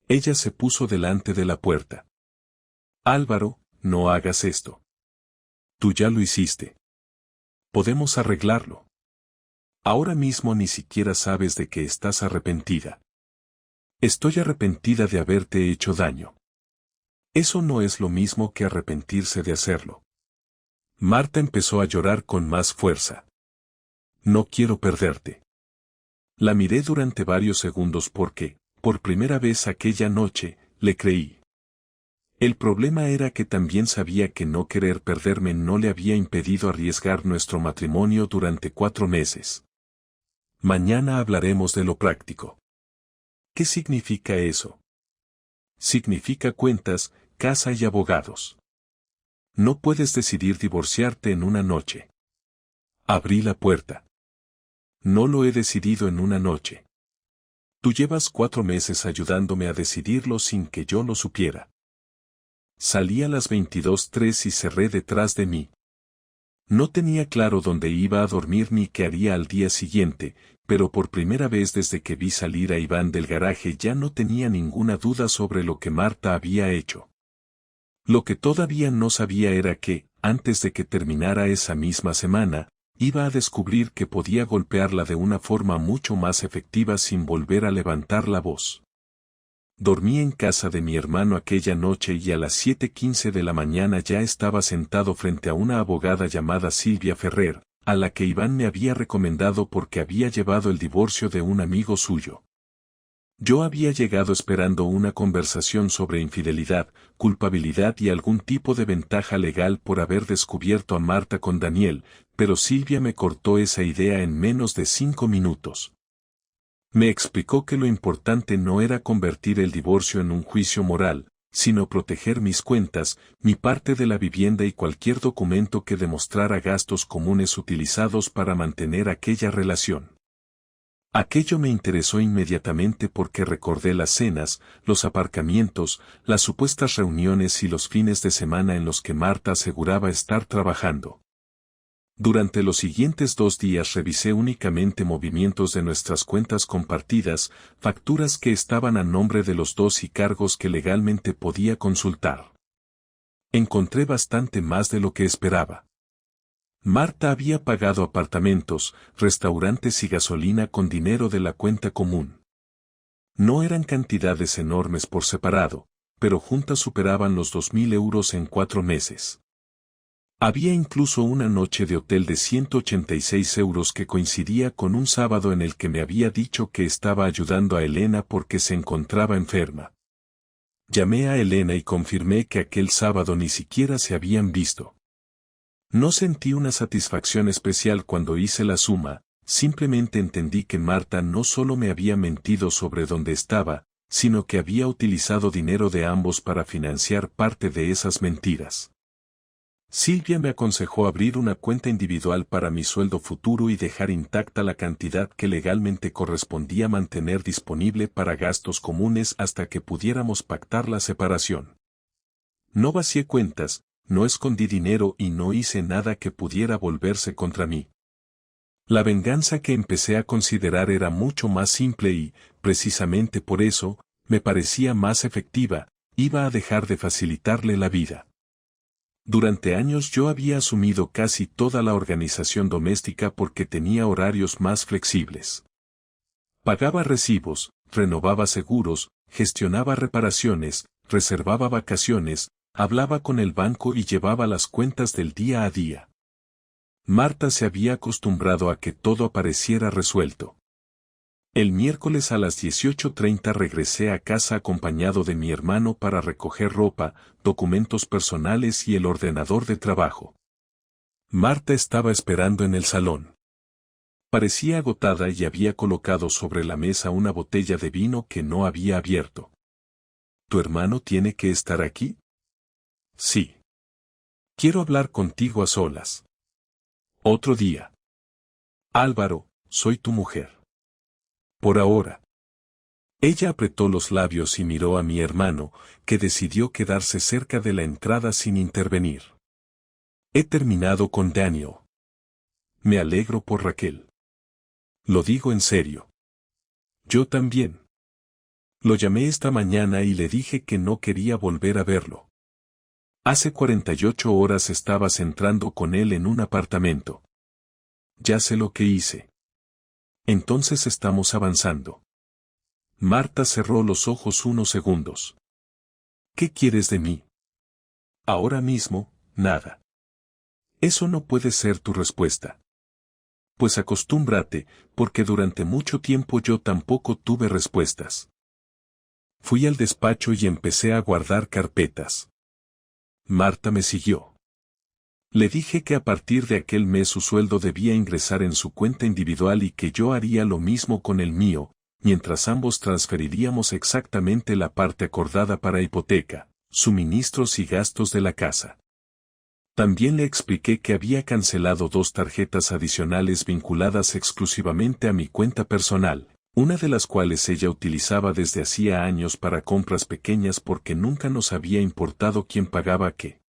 [SPEAKER 1] Ella se puso delante de la puerta. Álvaro, no hagas esto. Tú ya lo hiciste. Podemos arreglarlo. Ahora mismo ni siquiera sabes de que estás arrepentida. Estoy arrepentida de haberte hecho daño. Eso no es lo mismo que arrepentirse de hacerlo. Marta empezó a llorar con más fuerza. No quiero perderte. La miré durante varios segundos porque, por primera vez aquella noche, le creí. El problema era que también sabía que no querer perderme no le había impedido arriesgar nuestro matrimonio durante 4 meses. Mañana hablaremos de lo práctico. ¿Qué significa eso? Significa cuentas, casa y abogados. No puedes decidir divorciarte en una noche. Abrí la puerta. No lo he decidido en una noche. Tú llevas 4 meses ayudándome a decidirlo sin que yo lo supiera. Salí a las 22:03 y cerré detrás de mí. No tenía claro dónde iba a dormir ni qué haría al día siguiente, pero por primera vez desde que vi salir a Iván del garaje ya no tenía ninguna duda sobre lo que Marta había hecho. Lo que todavía no sabía era que, antes de que terminara esa misma semana, iba a descubrir que podía golpearla de una forma mucho más efectiva sin volver a levantar la voz. Dormí en casa de mi hermano aquella noche y a las 7:15 de la mañana ya estaba sentado frente a una abogada llamada Silvia Ferrer, a la que Iván me había recomendado porque había llevado el divorcio de un amigo suyo. Yo había llegado esperando una conversación sobre infidelidad, culpabilidad y algún tipo de ventaja legal por haber descubierto a Marta con Daniel, pero Silvia me cortó esa idea en menos de 5 minutos. Me explicó que lo importante no era convertir el divorcio en un juicio moral, sino proteger mis cuentas, mi parte de la vivienda y cualquier documento que demostrara gastos comunes utilizados para mantener aquella relación. Aquello me interesó inmediatamente porque recordé las cenas, los aparcamientos, las supuestas reuniones y los fines de semana en los que Marta aseguraba estar trabajando. Durante los siguientes 2 días revisé únicamente movimientos de nuestras cuentas compartidas, facturas que estaban a nombre de los dos y cargos que legalmente podía consultar. Encontré bastante más de lo que esperaba. Marta había pagado apartamentos, restaurantes y gasolina con dinero de la cuenta común. No eran cantidades enormes por separado, pero juntas superaban los 2.000 euros en 4 meses. Había incluso una noche de hotel de 186 euros que coincidía con un sábado en el que me había dicho que estaba ayudando a Elena porque se encontraba enferma. Llamé a Elena y confirmé que aquel sábado ni siquiera se habían visto. No sentí una satisfacción especial cuando hice la suma, simplemente entendí que Marta no solo me había mentido sobre dónde estaba, sino que había utilizado dinero de ambos para financiar parte de esas mentiras. Silvia me aconsejó abrir una cuenta individual para mi sueldo futuro y dejar intacta la cantidad que legalmente correspondía mantener disponible para gastos comunes hasta que pudiéramos pactar la separación. No vacié cuentas, no escondí dinero y no hice nada que pudiera volverse contra mí. La venganza que empecé a considerar era mucho más simple y, precisamente por eso, me parecía más efectiva, iba a dejar de facilitarle la vida. Durante años yo había asumido casi toda la organización doméstica porque tenía horarios más flexibles. Pagaba recibos, renovaba seguros, gestionaba reparaciones, reservaba vacaciones, hablaba con el banco y llevaba las cuentas del día a día. Marta se había acostumbrado a que todo apareciera resuelto. El miércoles a las 18:30 regresé a casa acompañado de mi hermano para recoger ropa, documentos personales y el ordenador de trabajo. Marta estaba esperando en el salón. Parecía agotada y había colocado sobre la mesa una botella de vino que no había abierto. ¿Tu hermano tiene que estar aquí? Sí. Quiero hablar contigo a solas. Otro día. Álvaro, soy tu mujer. Por ahora. Ella apretó los labios y miró a mi hermano, que decidió quedarse cerca de la entrada sin intervenir. He terminado con Daniel. Me alegro por Raquel. Lo digo en serio. Yo también. Lo llamé esta mañana y le dije que no quería volver a verlo. Hace 48 horas estabas entrando con él en un apartamento. Ya sé lo que hice. Entonces estamos avanzando. Marta cerró los ojos unos segundos. ¿Qué quieres de mí? Ahora mismo, nada. Eso no puede ser tu respuesta. Pues acostúmbrate, porque durante mucho tiempo yo tampoco tuve respuestas. Fui al despacho y empecé a guardar carpetas. Marta me siguió. Le dije que a partir de aquel mes su sueldo debía ingresar en su cuenta individual y que yo haría lo mismo con el mío, mientras ambos transferiríamos exactamente la parte acordada para hipoteca, suministros y gastos de la casa. También le expliqué que había cancelado 2 tarjetas adicionales vinculadas exclusivamente a mi cuenta personal, una de las cuales ella utilizaba desde hacía años para compras pequeñas porque nunca nos había importado quién pagaba qué.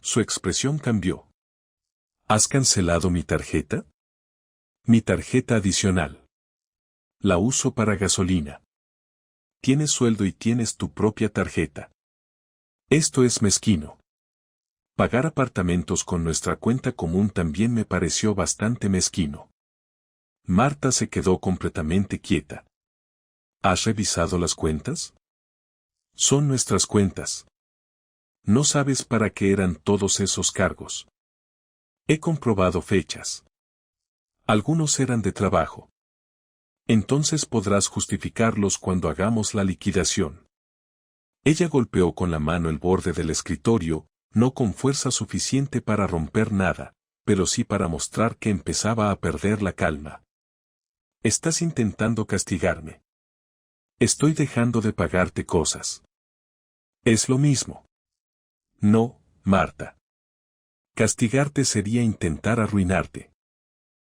[SPEAKER 1] Su expresión cambió. ¿Has cancelado mi tarjeta? Mi tarjeta adicional. La uso para gasolina. Tienes sueldo y tienes tu propia tarjeta. Esto es mezquino. Pagar apartamentos con nuestra cuenta común también me pareció bastante mezquino. Marta se quedó completamente quieta. ¿Has revisado las cuentas? Son nuestras cuentas. No sabes para qué eran todos esos cargos. He comprobado fechas. Algunos eran de trabajo. Entonces podrás justificarlos cuando hagamos la liquidación. Ella golpeó con la mano el borde del escritorio, no con fuerza suficiente para romper nada, pero sí para mostrar que empezaba a perder la calma. Estás intentando castigarme. Estoy dejando de pagarte cosas. Es lo mismo. No, Marta. Castigarte sería intentar arruinarte.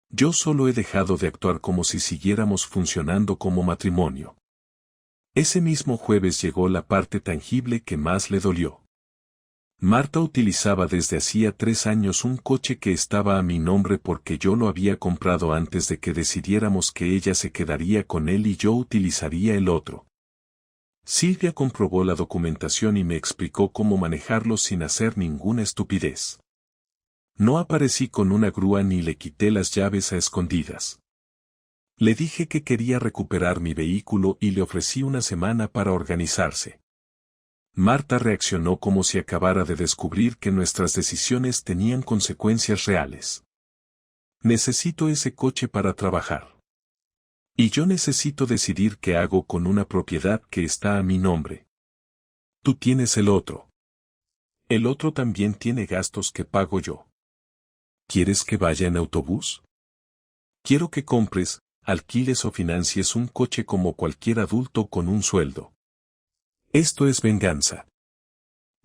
[SPEAKER 1] Yo solo he dejado de actuar como si siguiéramos funcionando como matrimonio. Ese mismo jueves llegó la parte tangible que más le dolió. Marta utilizaba desde hacía 3 años un coche que estaba a mi nombre porque yo lo había comprado antes de que decidiéramos que ella se quedaría con él y yo utilizaría el otro. Silvia comprobó la documentación y me explicó cómo manejarlo sin hacer ninguna estupidez. No aparecí con una grúa ni le quité las llaves a escondidas. Le dije que quería recuperar mi vehículo y le ofrecí una semana para organizarse. Marta reaccionó como si acabara de descubrir que nuestras decisiones tenían consecuencias reales. Necesito ese coche para trabajar. Y yo necesito decidir qué hago con una propiedad que está a mi nombre. Tú tienes el otro. El otro también tiene gastos que pago yo. ¿Quieres que vaya en autobús? Quiero que compres, alquiles o financies un coche como cualquier adulto con un sueldo. Esto es venganza.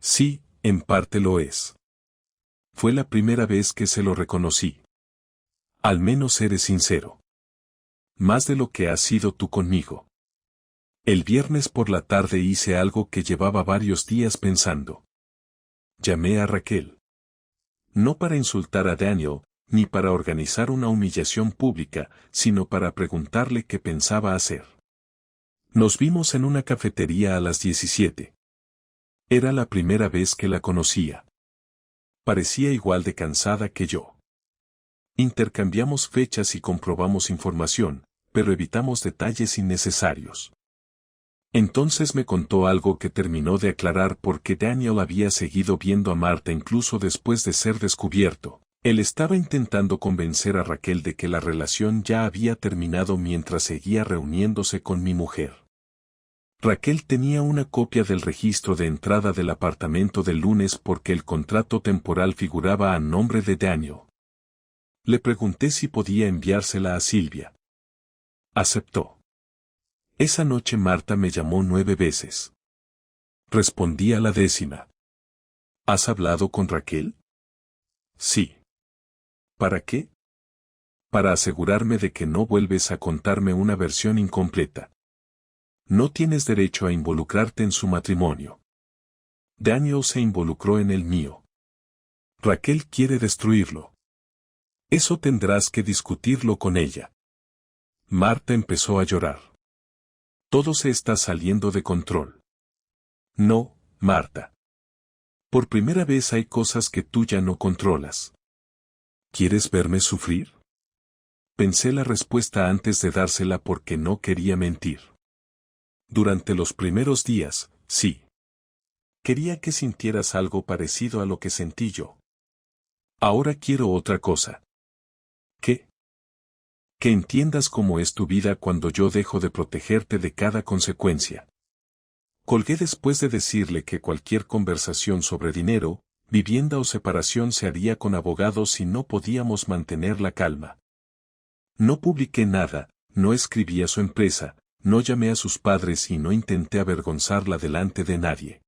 [SPEAKER 1] Sí, en parte lo es. Fue la primera vez que se lo reconocí. Al menos eres sincero. Más de lo que has sido tú conmigo. El viernes por la tarde hice algo que llevaba varios días pensando. Llamé a Raquel. No para insultar a Daniel, ni para organizar una humillación pública, sino para preguntarle qué pensaba hacer. Nos vimos en una cafetería a las 17. Era la primera vez que la conocía. Parecía igual de cansada que yo. Intercambiamos fechas y comprobamos información, pero evitamos detalles innecesarios. Entonces me contó algo que terminó de aclarar por qué Daniel había seguido viendo a Marta incluso después de ser descubierto. Él estaba intentando convencer a Raquel de que la relación ya había terminado mientras seguía reuniéndose con mi mujer. Raquel tenía una copia del registro de entrada del apartamento del lunes porque el contrato temporal figuraba a nombre de Daniel. Le pregunté si podía enviársela a Silvia. Aceptó. Esa noche Marta me llamó 9 veces. Respondí a la 10ª. ¿Has hablado con Raquel? Sí. ¿Para qué? Para asegurarme de que no vuelves a contarme una versión incompleta. No tienes derecho a involucrarte en su matrimonio. Daniel se involucró en el mío. Raquel quiere destruirlo. Eso tendrás que discutirlo con ella. Marta empezó a llorar. Todo se está saliendo de control. No, Marta. Por primera vez hay cosas que tú ya no controlas. ¿Quieres verme sufrir? Pensé la respuesta antes de dársela porque no quería mentir. Durante los primeros días, sí. Quería que sintieras algo parecido a lo que sentí yo. Ahora quiero otra cosa. ¿Qué? Que entiendas cómo es tu vida cuando yo dejo de protegerte de cada consecuencia. Colgué después de decirle que cualquier conversación sobre dinero, vivienda o separación se haría con abogados y no podíamos mantener la calma. No publiqué nada, no escribí a su empresa, no llamé a sus padres y no intenté avergonzarla delante de nadie.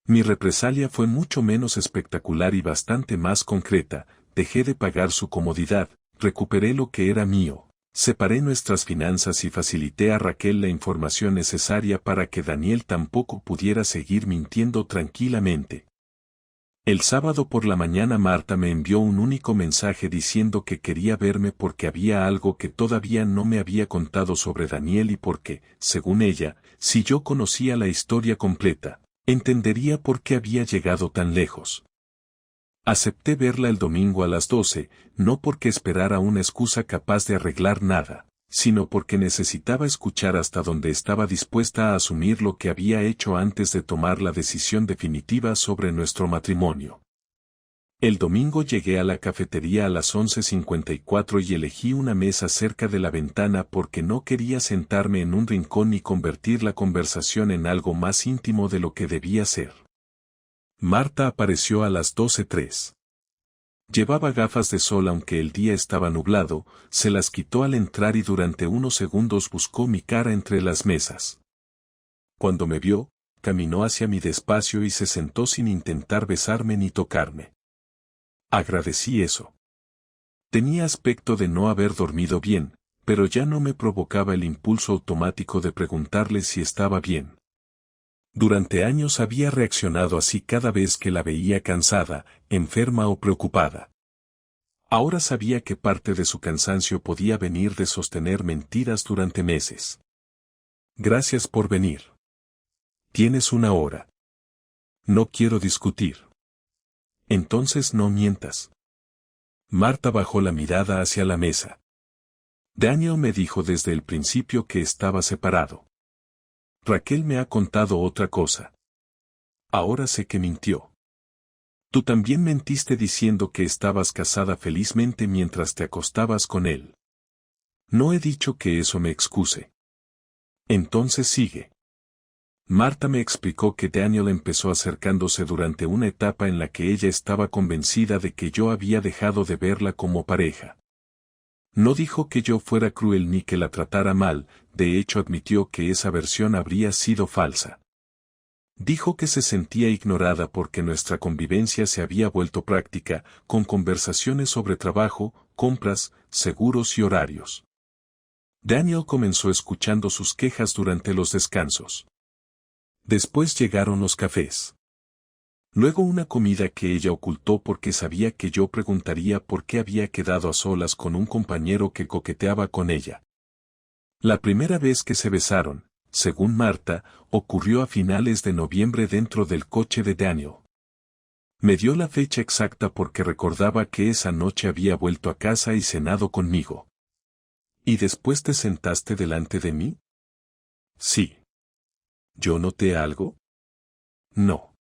[SPEAKER 1] Mi represalia fue mucho menos espectacular y bastante más concreta. Dejé de pagar su comodidad, recuperé lo que era mío, separé nuestras finanzas y facilité a Raquel la información necesaria para que Daniel tampoco pudiera seguir mintiendo tranquilamente. El sábado por la mañana Marta me envió un único mensaje diciendo que quería verme porque había algo que todavía no me había contado sobre Daniel y porque, según ella, si yo conocía la historia completa, entendería por qué había llegado tan lejos. Acepté verla el domingo a las 12, no porque esperara una excusa capaz de arreglar nada, sino porque necesitaba escuchar hasta dónde estaba dispuesta a asumir lo que había hecho antes de tomar la decisión definitiva sobre nuestro matrimonio. El domingo llegué a la cafetería a las 11:54 y elegí una mesa cerca de la ventana porque no quería sentarme en un rincón ni convertir la conversación en algo más íntimo de lo que debía ser. Marta apareció a las 12:03. Llevaba gafas de sol aunque el día estaba nublado, se las quitó al entrar y durante unos segundos buscó mi cara entre las mesas. Cuando me vio, caminó hacia mí despacio y se sentó sin intentar besarme ni tocarme. Agradecí eso. Tenía aspecto de no haber dormido bien, pero ya no me provocaba el impulso automático de preguntarle si estaba bien. Durante años había reaccionado así cada vez que la veía cansada, enferma o preocupada. Ahora sabía que parte de su cansancio podía venir de sostener mentiras durante meses. Gracias por venir. Tienes una hora. No quiero discutir. Entonces no mientas. Marta bajó la mirada hacia la mesa. Daniel me dijo desde el principio que estaba separado. Raquel me ha contado otra cosa. Ahora sé que mintió. Tú también mentiste diciendo que estabas casada felizmente mientras te acostabas con él. No he dicho que eso me excuse. Entonces sigue. Marta me explicó que Daniel empezó acercándose durante una etapa en la que ella estaba convencida de que yo había dejado de verla como pareja. No dijo que yo fuera cruel ni que la tratara mal, de hecho admitió que esa versión habría sido falsa. Dijo que se sentía ignorada porque nuestra convivencia se había vuelto práctica, con conversaciones sobre trabajo, compras, seguros y horarios. Daniel comenzó escuchando sus quejas durante los descansos. Después llegaron los cafés. Luego una comida que ella ocultó porque sabía que yo preguntaría por qué había quedado a solas con un compañero que coqueteaba con ella. La primera vez que se besaron, según Marta, ocurrió a finales de noviembre dentro del coche de Daniel. Me dio la fecha exacta porque recordaba que esa noche había vuelto a casa y cenado conmigo. ¿Y después te sentaste delante de mí? Sí. ¿Yo noté algo? No.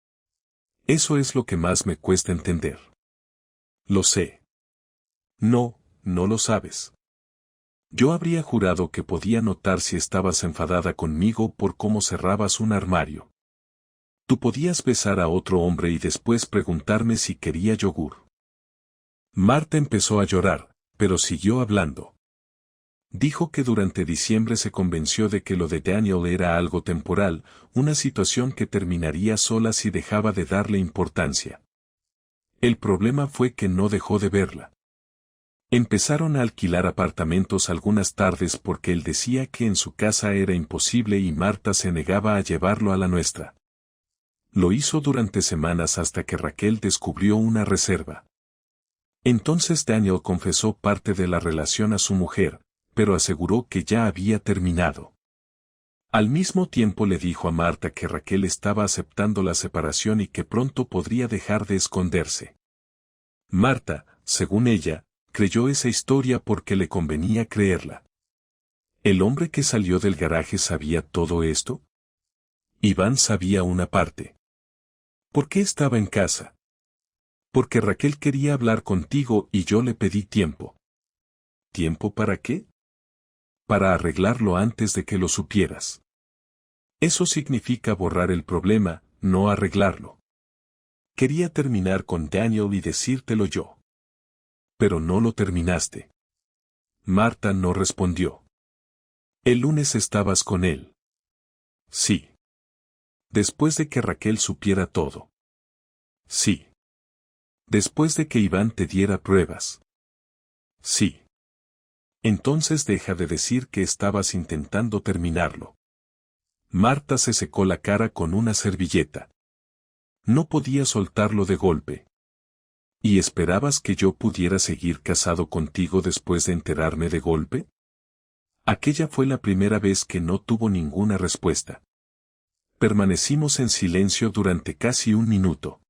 [SPEAKER 1] Eso es lo que más me cuesta entender. Lo sé. No, no lo sabes. Yo habría jurado que podía notar si estabas enfadada conmigo por cómo cerrabas un armario. Tú podías besar a otro hombre y después preguntarme si quería yogur. Marta empezó a llorar, pero siguió hablando. Dijo que durante diciembre se convenció de que lo de Daniel era algo temporal, una situación que terminaría sola si dejaba de darle importancia. El problema fue que no dejó de verla. Empezaron a alquilar apartamentos algunas tardes porque él decía que en su casa era imposible y Marta se negaba a llevarlo a la nuestra. Lo hizo durante semanas hasta que Raquel descubrió una reserva. Entonces Daniel confesó parte de la relación a su mujer, pero aseguró que ya había terminado. Al mismo tiempo le dijo a Marta que Raquel estaba aceptando la separación y que pronto podría dejar de esconderse. Marta, según ella, creyó esa historia porque le convenía creerla. ¿El hombre que salió del garaje sabía todo esto? Iván sabía una parte. ¿Por qué estaba en casa? Porque Raquel quería hablar contigo y yo le pedí tiempo. ¿Tiempo para qué? Para arreglarlo antes de que lo supieras. Eso significa borrar el problema, no arreglarlo. Quería terminar con Daniel y decírtelo yo. Pero no lo terminaste. Marta no respondió. El lunes estabas con él. Sí. Después de que Raquel supiera todo. Sí. Después de que Iván te diera pruebas. Sí. Entonces deja de decir que estabas intentando terminarlo. Marta se secó la cara con una servilleta. No podía soltarlo de golpe. ¿Y esperabas que yo pudiera seguir casado contigo después de enterarme de golpe? Aquella fue la primera vez que no tuvo ninguna respuesta. Permanecimos en silencio durante casi un minuto.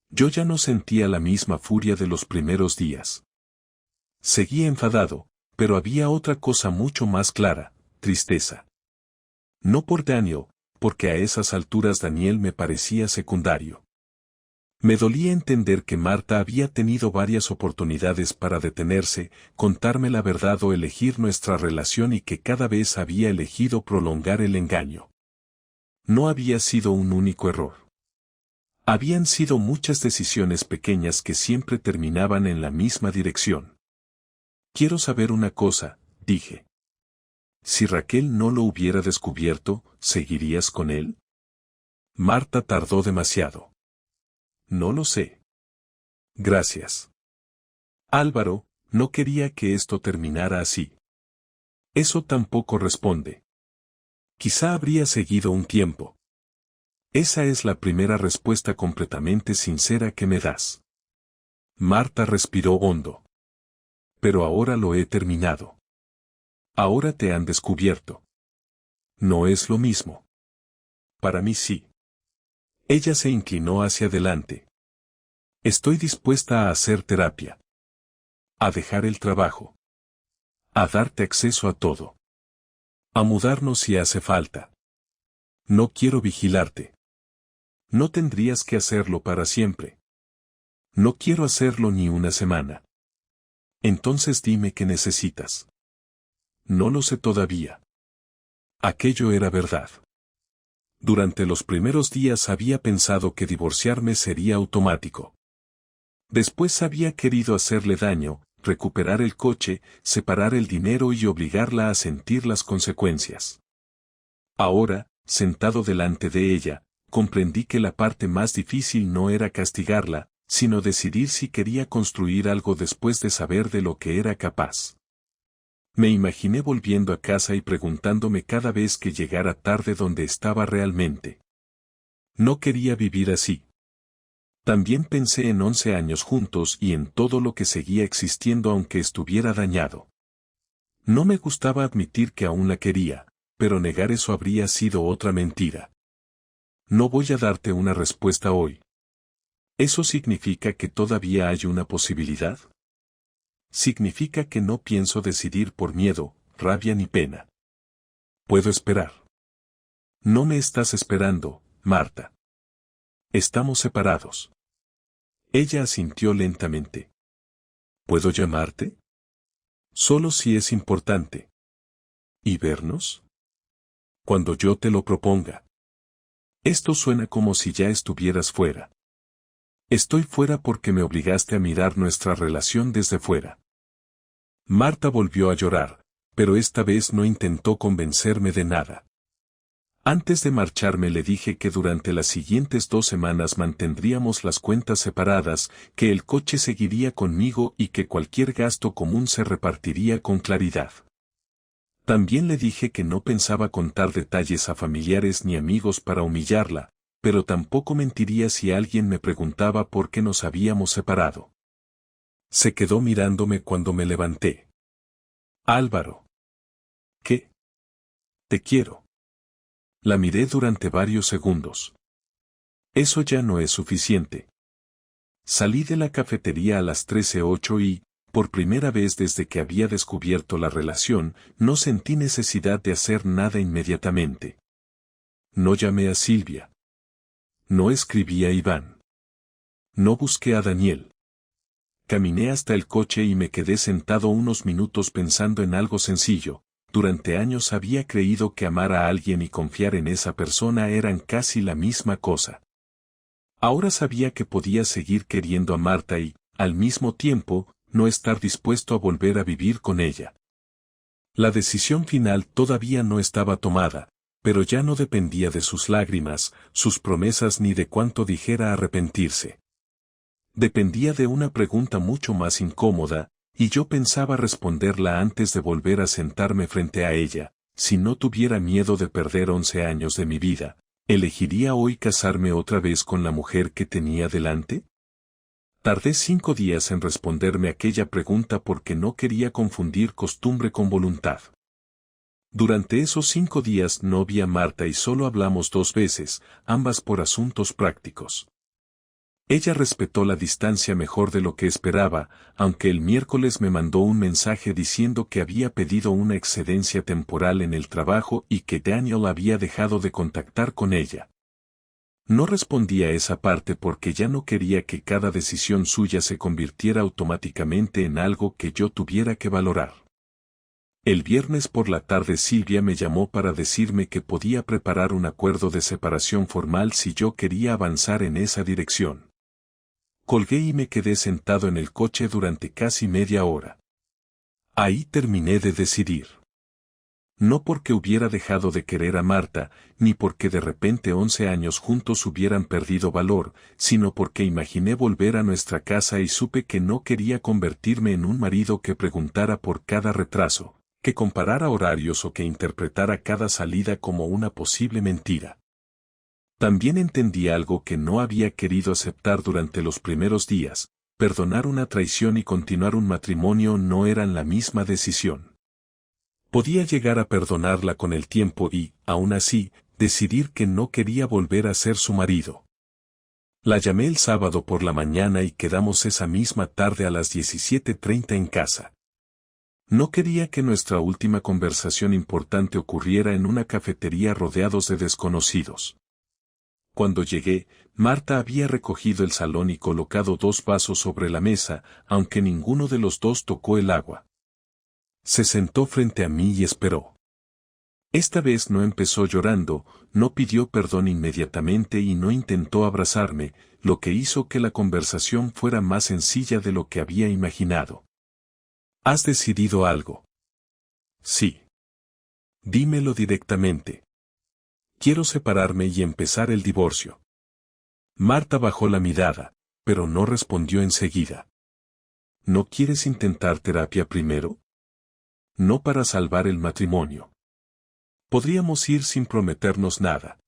[SPEAKER 1] Yo ya no sentía la misma furia de los primeros días. Seguía enfadado, pero había otra cosa mucho más clara, tristeza. No por Daniel, porque a esas alturas Daniel me parecía secundario. Me dolía entender que Marta había tenido varias oportunidades para detenerse, contarme la verdad o elegir nuestra relación y que cada vez había elegido prolongar el engaño. No había sido un único error. Habían sido muchas decisiones pequeñas que siempre terminaban en la misma dirección. Quiero saber una cosa, dije. Si Raquel no lo hubiera descubierto, ¿seguirías con él? Marta tardó demasiado. No lo sé. Gracias. Álvaro, no quería que esto terminara así. Eso tampoco responde. Quizá habría seguido un tiempo. Esa es la primera respuesta completamente sincera que me das. Marta respiró hondo. Pero ahora lo he terminado. Ahora te han descubierto. No es lo mismo. Para mí sí. Ella se inclinó hacia adelante. Estoy dispuesta a hacer terapia. A dejar el trabajo. A darte acceso a todo. A mudarnos si hace falta. No quiero vigilarte. No tendrías que hacerlo para siempre. No quiero hacerlo ni una semana. Entonces dime qué necesitas. No lo sé todavía. Aquello era verdad. Durante los primeros días había pensado que divorciarme sería automático. Después había querido hacerle daño, recuperar el coche, separar el dinero y obligarla a sentir las consecuencias. Ahora, sentado delante de ella, comprendí que la parte más difícil no era castigarla, sino decidir si quería construir algo después de saber de lo que era capaz. Me imaginé volviendo a casa y preguntándome cada vez que llegara tarde dónde estaba realmente. No quería vivir así. También pensé en 11 años juntos y en todo lo que seguía existiendo aunque estuviera dañado. No me gustaba admitir que aún la quería, pero negar eso habría sido otra mentira. No voy a darte una respuesta hoy. ¿Eso significa que todavía hay una posibilidad? Significa que no pienso decidir por miedo, rabia ni pena. Puedo esperar. No me estás esperando, Marta. Estamos separados. Ella asintió lentamente. ¿Puedo llamarte? Solo si es importante. ¿Y vernos? Cuando yo te lo proponga. Esto suena como si ya estuvieras fuera. Estoy fuera porque me obligaste a mirar nuestra relación desde fuera. Marta volvió a llorar, pero esta vez no intentó convencerme de nada. Antes de marcharme le dije que durante las siguientes 2 semanas mantendríamos las cuentas separadas, que el coche seguiría conmigo y que cualquier gasto común se repartiría con claridad. También le dije que no pensaba contar detalles a familiares ni amigos para humillarla, pero tampoco mentiría si alguien me preguntaba por qué nos habíamos separado. Se quedó mirándome cuando me levanté. Álvaro. ¿Qué? Te quiero. La miré durante varios segundos. Eso ya no es suficiente. Salí de la cafetería a las 13:08 y, por primera vez desde que había descubierto la relación, no sentí necesidad de hacer nada inmediatamente. No llamé a Silvia. No escribí a Iván. No busqué a Daniel. Caminé hasta el coche y me quedé sentado unos minutos pensando en algo sencillo. Durante años había creído que amar a alguien y confiar en esa persona eran casi la misma cosa. Ahora sabía que podía seguir queriendo a Marta y, al mismo tiempo, no estar dispuesto a volver a vivir con ella. La decisión final todavía no estaba tomada, pero ya no dependía de sus lágrimas, sus promesas ni de cuánto dijera arrepentirse. Dependía de una pregunta mucho más incómoda, y yo pensaba responderla antes de volver a sentarme frente a ella. Si no tuviera miedo de perder 11 años de mi vida, ¿elegiría hoy casarme otra vez con la mujer que tenía delante? Tardé 5 días en responderme aquella pregunta porque no quería confundir costumbre con voluntad. Durante esos 5 días no vi a Marta y solo hablamos 2 veces, ambas por asuntos prácticos. Ella respetó la distancia mejor de lo que esperaba, aunque el miércoles me mandó un mensaje diciendo que había pedido una excedencia temporal en el trabajo y que Daniel había dejado de contactar con ella. No respondí a esa parte porque ya no quería que cada decisión suya se convirtiera automáticamente en algo que yo tuviera que valorar. El viernes por la tarde Silvia me llamó para decirme que podía preparar un acuerdo de separación formal si yo quería avanzar en esa dirección. Colgué y me quedé sentado en el coche durante casi media hora. Ahí terminé de decidir. No porque hubiera dejado de querer a Marta, ni porque de repente 11 años juntos hubieran perdido valor, sino porque imaginé volver a nuestra casa y supe que no quería convertirme en un marido que preguntara por cada retraso, que comparara horarios o que interpretara cada salida como una posible mentira. También entendí algo que no había querido aceptar durante los primeros días: perdonar una traición y continuar un matrimonio no eran la misma decisión. Podía llegar a perdonarla con el tiempo y, aún así, decidir que no quería volver a ser su marido. La llamé el sábado por la mañana y quedamos esa misma tarde a las 17:30 en casa. No quería que nuestra última conversación importante ocurriera en una cafetería rodeados de desconocidos. Cuando llegué, Marta había recogido el salón y colocado 2 vasos sobre la mesa, aunque ninguno de los dos tocó el agua. Se sentó frente a mí y esperó. Esta vez no empezó llorando, no pidió perdón inmediatamente y no intentó abrazarme, lo que hizo que la conversación fuera más sencilla de lo que había imaginado. ¿Has decidido algo? Sí. Dímelo directamente. Quiero separarme y empezar el divorcio. Marta bajó la mirada, pero no respondió enseguida. ¿No quieres intentar terapia primero? No para salvar el matrimonio. Podríamos ir sin prometernos nada.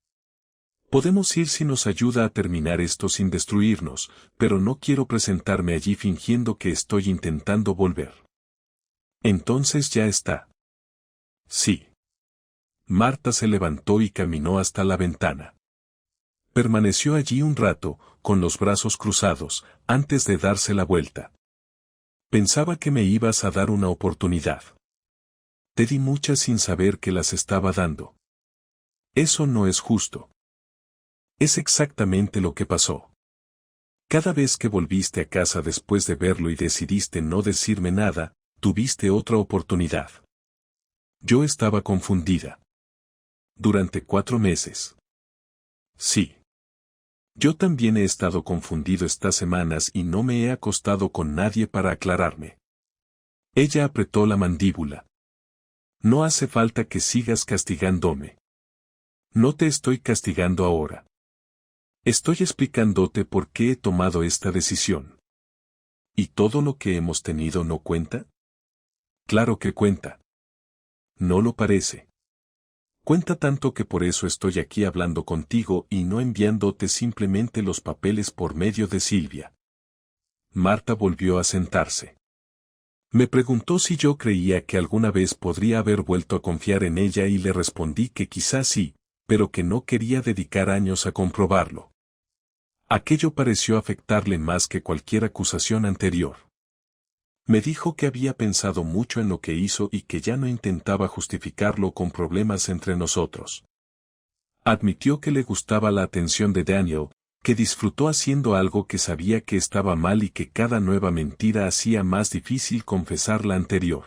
[SPEAKER 1] Podemos ir si nos ayuda a terminar esto sin destruirnos, pero no quiero presentarme allí fingiendo que estoy intentando volver. Entonces ya está. Sí. Marta se levantó y caminó hasta la ventana. Permaneció allí un rato, con los brazos cruzados, antes de darse la vuelta. Pensaba que me ibas a dar una oportunidad. Te di muchas sin saber que las estaba dando. Eso no es justo. Es exactamente lo que pasó. Cada vez que volviste a casa después de verlo y decidiste no decirme nada, tuviste otra oportunidad. Yo estaba confundida. Durante 4 meses. Sí. Yo también he estado confundido estas semanas y no me he acostado con nadie para aclararme. Ella apretó la mandíbula. No hace falta que sigas castigándome. No te estoy castigando ahora. Estoy explicándote por qué he tomado esta decisión. ¿Y todo lo que hemos tenido no cuenta? Claro que cuenta. No lo parece. Cuenta tanto que por eso estoy aquí hablando contigo y no enviándote simplemente los papeles por medio de Silvia. Marta volvió a sentarse. Me preguntó si yo creía que alguna vez podría haber vuelto a confiar en ella y le respondí que quizás sí, pero que no quería dedicar años a comprobarlo. Aquello pareció afectarle más que cualquier acusación anterior. Me dijo que había pensado mucho en lo que hizo y que ya no intentaba justificarlo con problemas entre nosotros. Admitió que le gustaba la atención de Daniel, que disfrutó haciendo algo que sabía que estaba mal y que cada nueva mentira hacía más difícil confesar la anterior.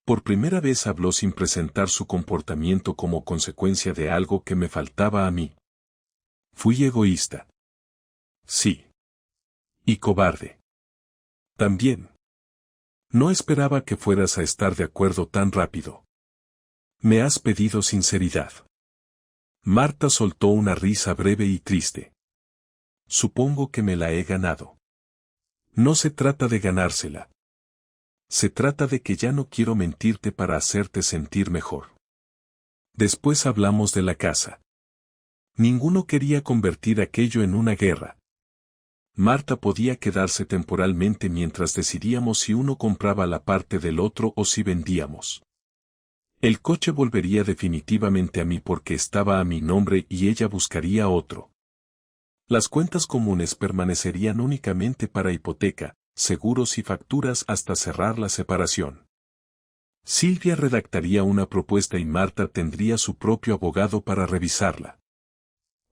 [SPEAKER 1] Por primera vez habló sin presentar su comportamiento como consecuencia de algo que me faltaba a mí. Fui egoísta. Sí. Y cobarde. También. No esperaba que fueras a estar de acuerdo tan rápido. Me has pedido sinceridad. Marta soltó una risa breve y triste. Supongo que me la he ganado. No se trata de ganársela. Se trata de que ya no quiero mentirte para hacerte sentir mejor. Después hablamos de la casa. Ninguno quería convertir aquello en una guerra. Marta podía quedarse temporalmente mientras decidíamos si uno compraba la parte del otro o si vendíamos. El coche volvería definitivamente a mí porque estaba a mi nombre y ella buscaría otro. Las cuentas comunes permanecerían únicamente para hipoteca, seguros y facturas hasta cerrar la separación. Silvia redactaría una propuesta y Marta tendría su propio abogado para revisarla.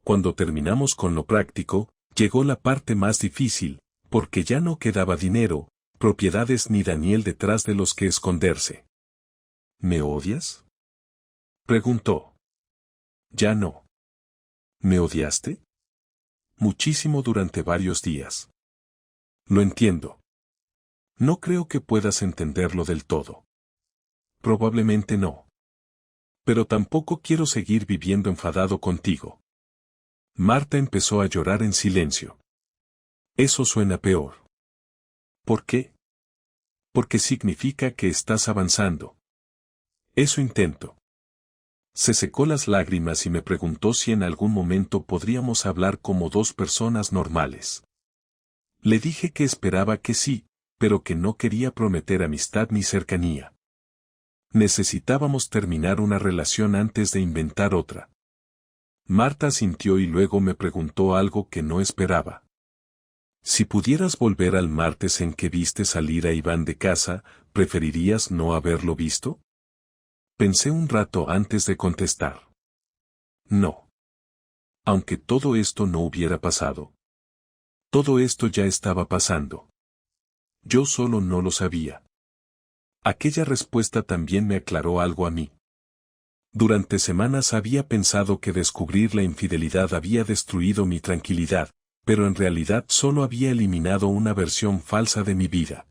[SPEAKER 1] Cuando terminamos con lo práctico, llegó la parte más difícil, porque ya no quedaba dinero, propiedades ni Daniel detrás de los que esconderse. ¿Me odias? Preguntó. Ya no. ¿Me odiaste? Muchísimo durante varios días. Lo entiendo. No creo que puedas entenderlo del todo. Probablemente no. Pero tampoco quiero seguir viviendo enfadado contigo. Marta empezó a llorar en silencio. Eso suena peor. ¿Por qué? Porque significa que estás avanzando. Eso intento. Se secó las lágrimas y me preguntó si en algún momento podríamos hablar como dos personas normales. Le dije que esperaba que sí, pero que no quería prometer amistad ni cercanía. Necesitábamos terminar una relación antes de inventar otra. Marta asintió y luego me preguntó algo que no esperaba. Si pudieras volver al martes en que viste salir a Iván de casa, ¿preferirías no haberlo visto? Pensé un rato antes de contestar. No. Aunque todo esto no hubiera pasado. Todo esto ya estaba pasando. Yo solo no lo sabía. Aquella respuesta también me aclaró algo a mí. Durante semanas había pensado que descubrir la infidelidad había destruido mi tranquilidad, pero en realidad solo había eliminado una versión falsa de mi vida.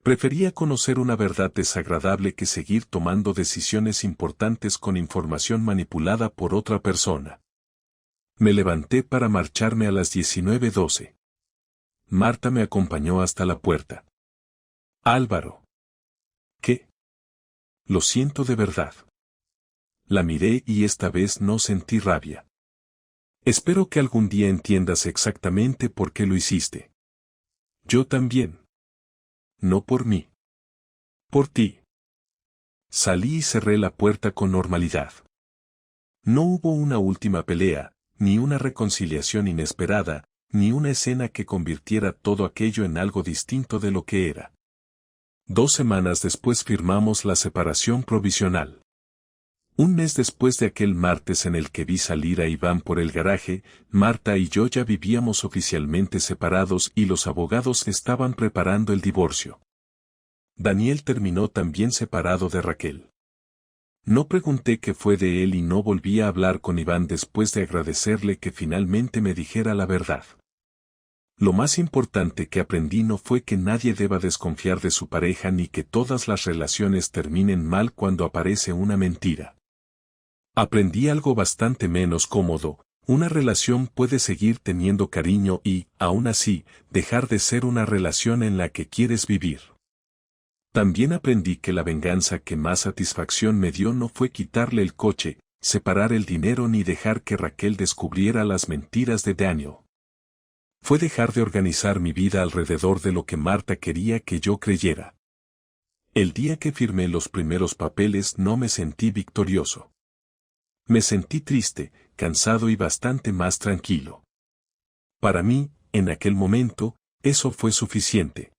[SPEAKER 1] Prefería conocer una verdad desagradable que seguir tomando decisiones importantes con información manipulada por otra persona. Me levanté para marcharme a las 19:12. Marta me acompañó hasta la puerta. Álvaro. ¿Qué? Lo siento de verdad. La miré y esta vez no sentí rabia. Espero que algún día entiendas exactamente por qué lo hiciste. Yo también. No por mí. Por ti. Salí y cerré la puerta con normalidad. No hubo una última pelea, ni una reconciliación inesperada, ni una escena que convirtiera todo aquello en algo distinto de lo que era. 2 semanas después firmamos la separación provisional. Un mes después de aquel martes en el que vi salir a Iván por el garaje, Marta y yo ya vivíamos oficialmente separados y los abogados estaban preparando el divorcio. Daniel terminó también separado de Raquel. No pregunté qué fue de él y no volví a hablar con Iván después de agradecerle que finalmente me dijera la verdad. Lo más importante que aprendí no fue que nadie deba desconfiar de su pareja ni que todas las relaciones terminen mal cuando aparece una mentira. Aprendí algo bastante menos cómodo: una relación puede seguir teniendo cariño y, aún así, dejar de ser una relación en la que quieres vivir. También aprendí que la venganza que más satisfacción me dio no fue quitarle el coche, separar el dinero ni dejar que Raquel descubriera las mentiras de Daniel. Fue dejar de organizar mi vida alrededor de lo que Marta quería que yo creyera. El día que firmé los primeros papeles no me sentí victorioso. Me sentí triste, cansado y bastante más tranquilo. Para mí, en aquel momento, eso fue suficiente.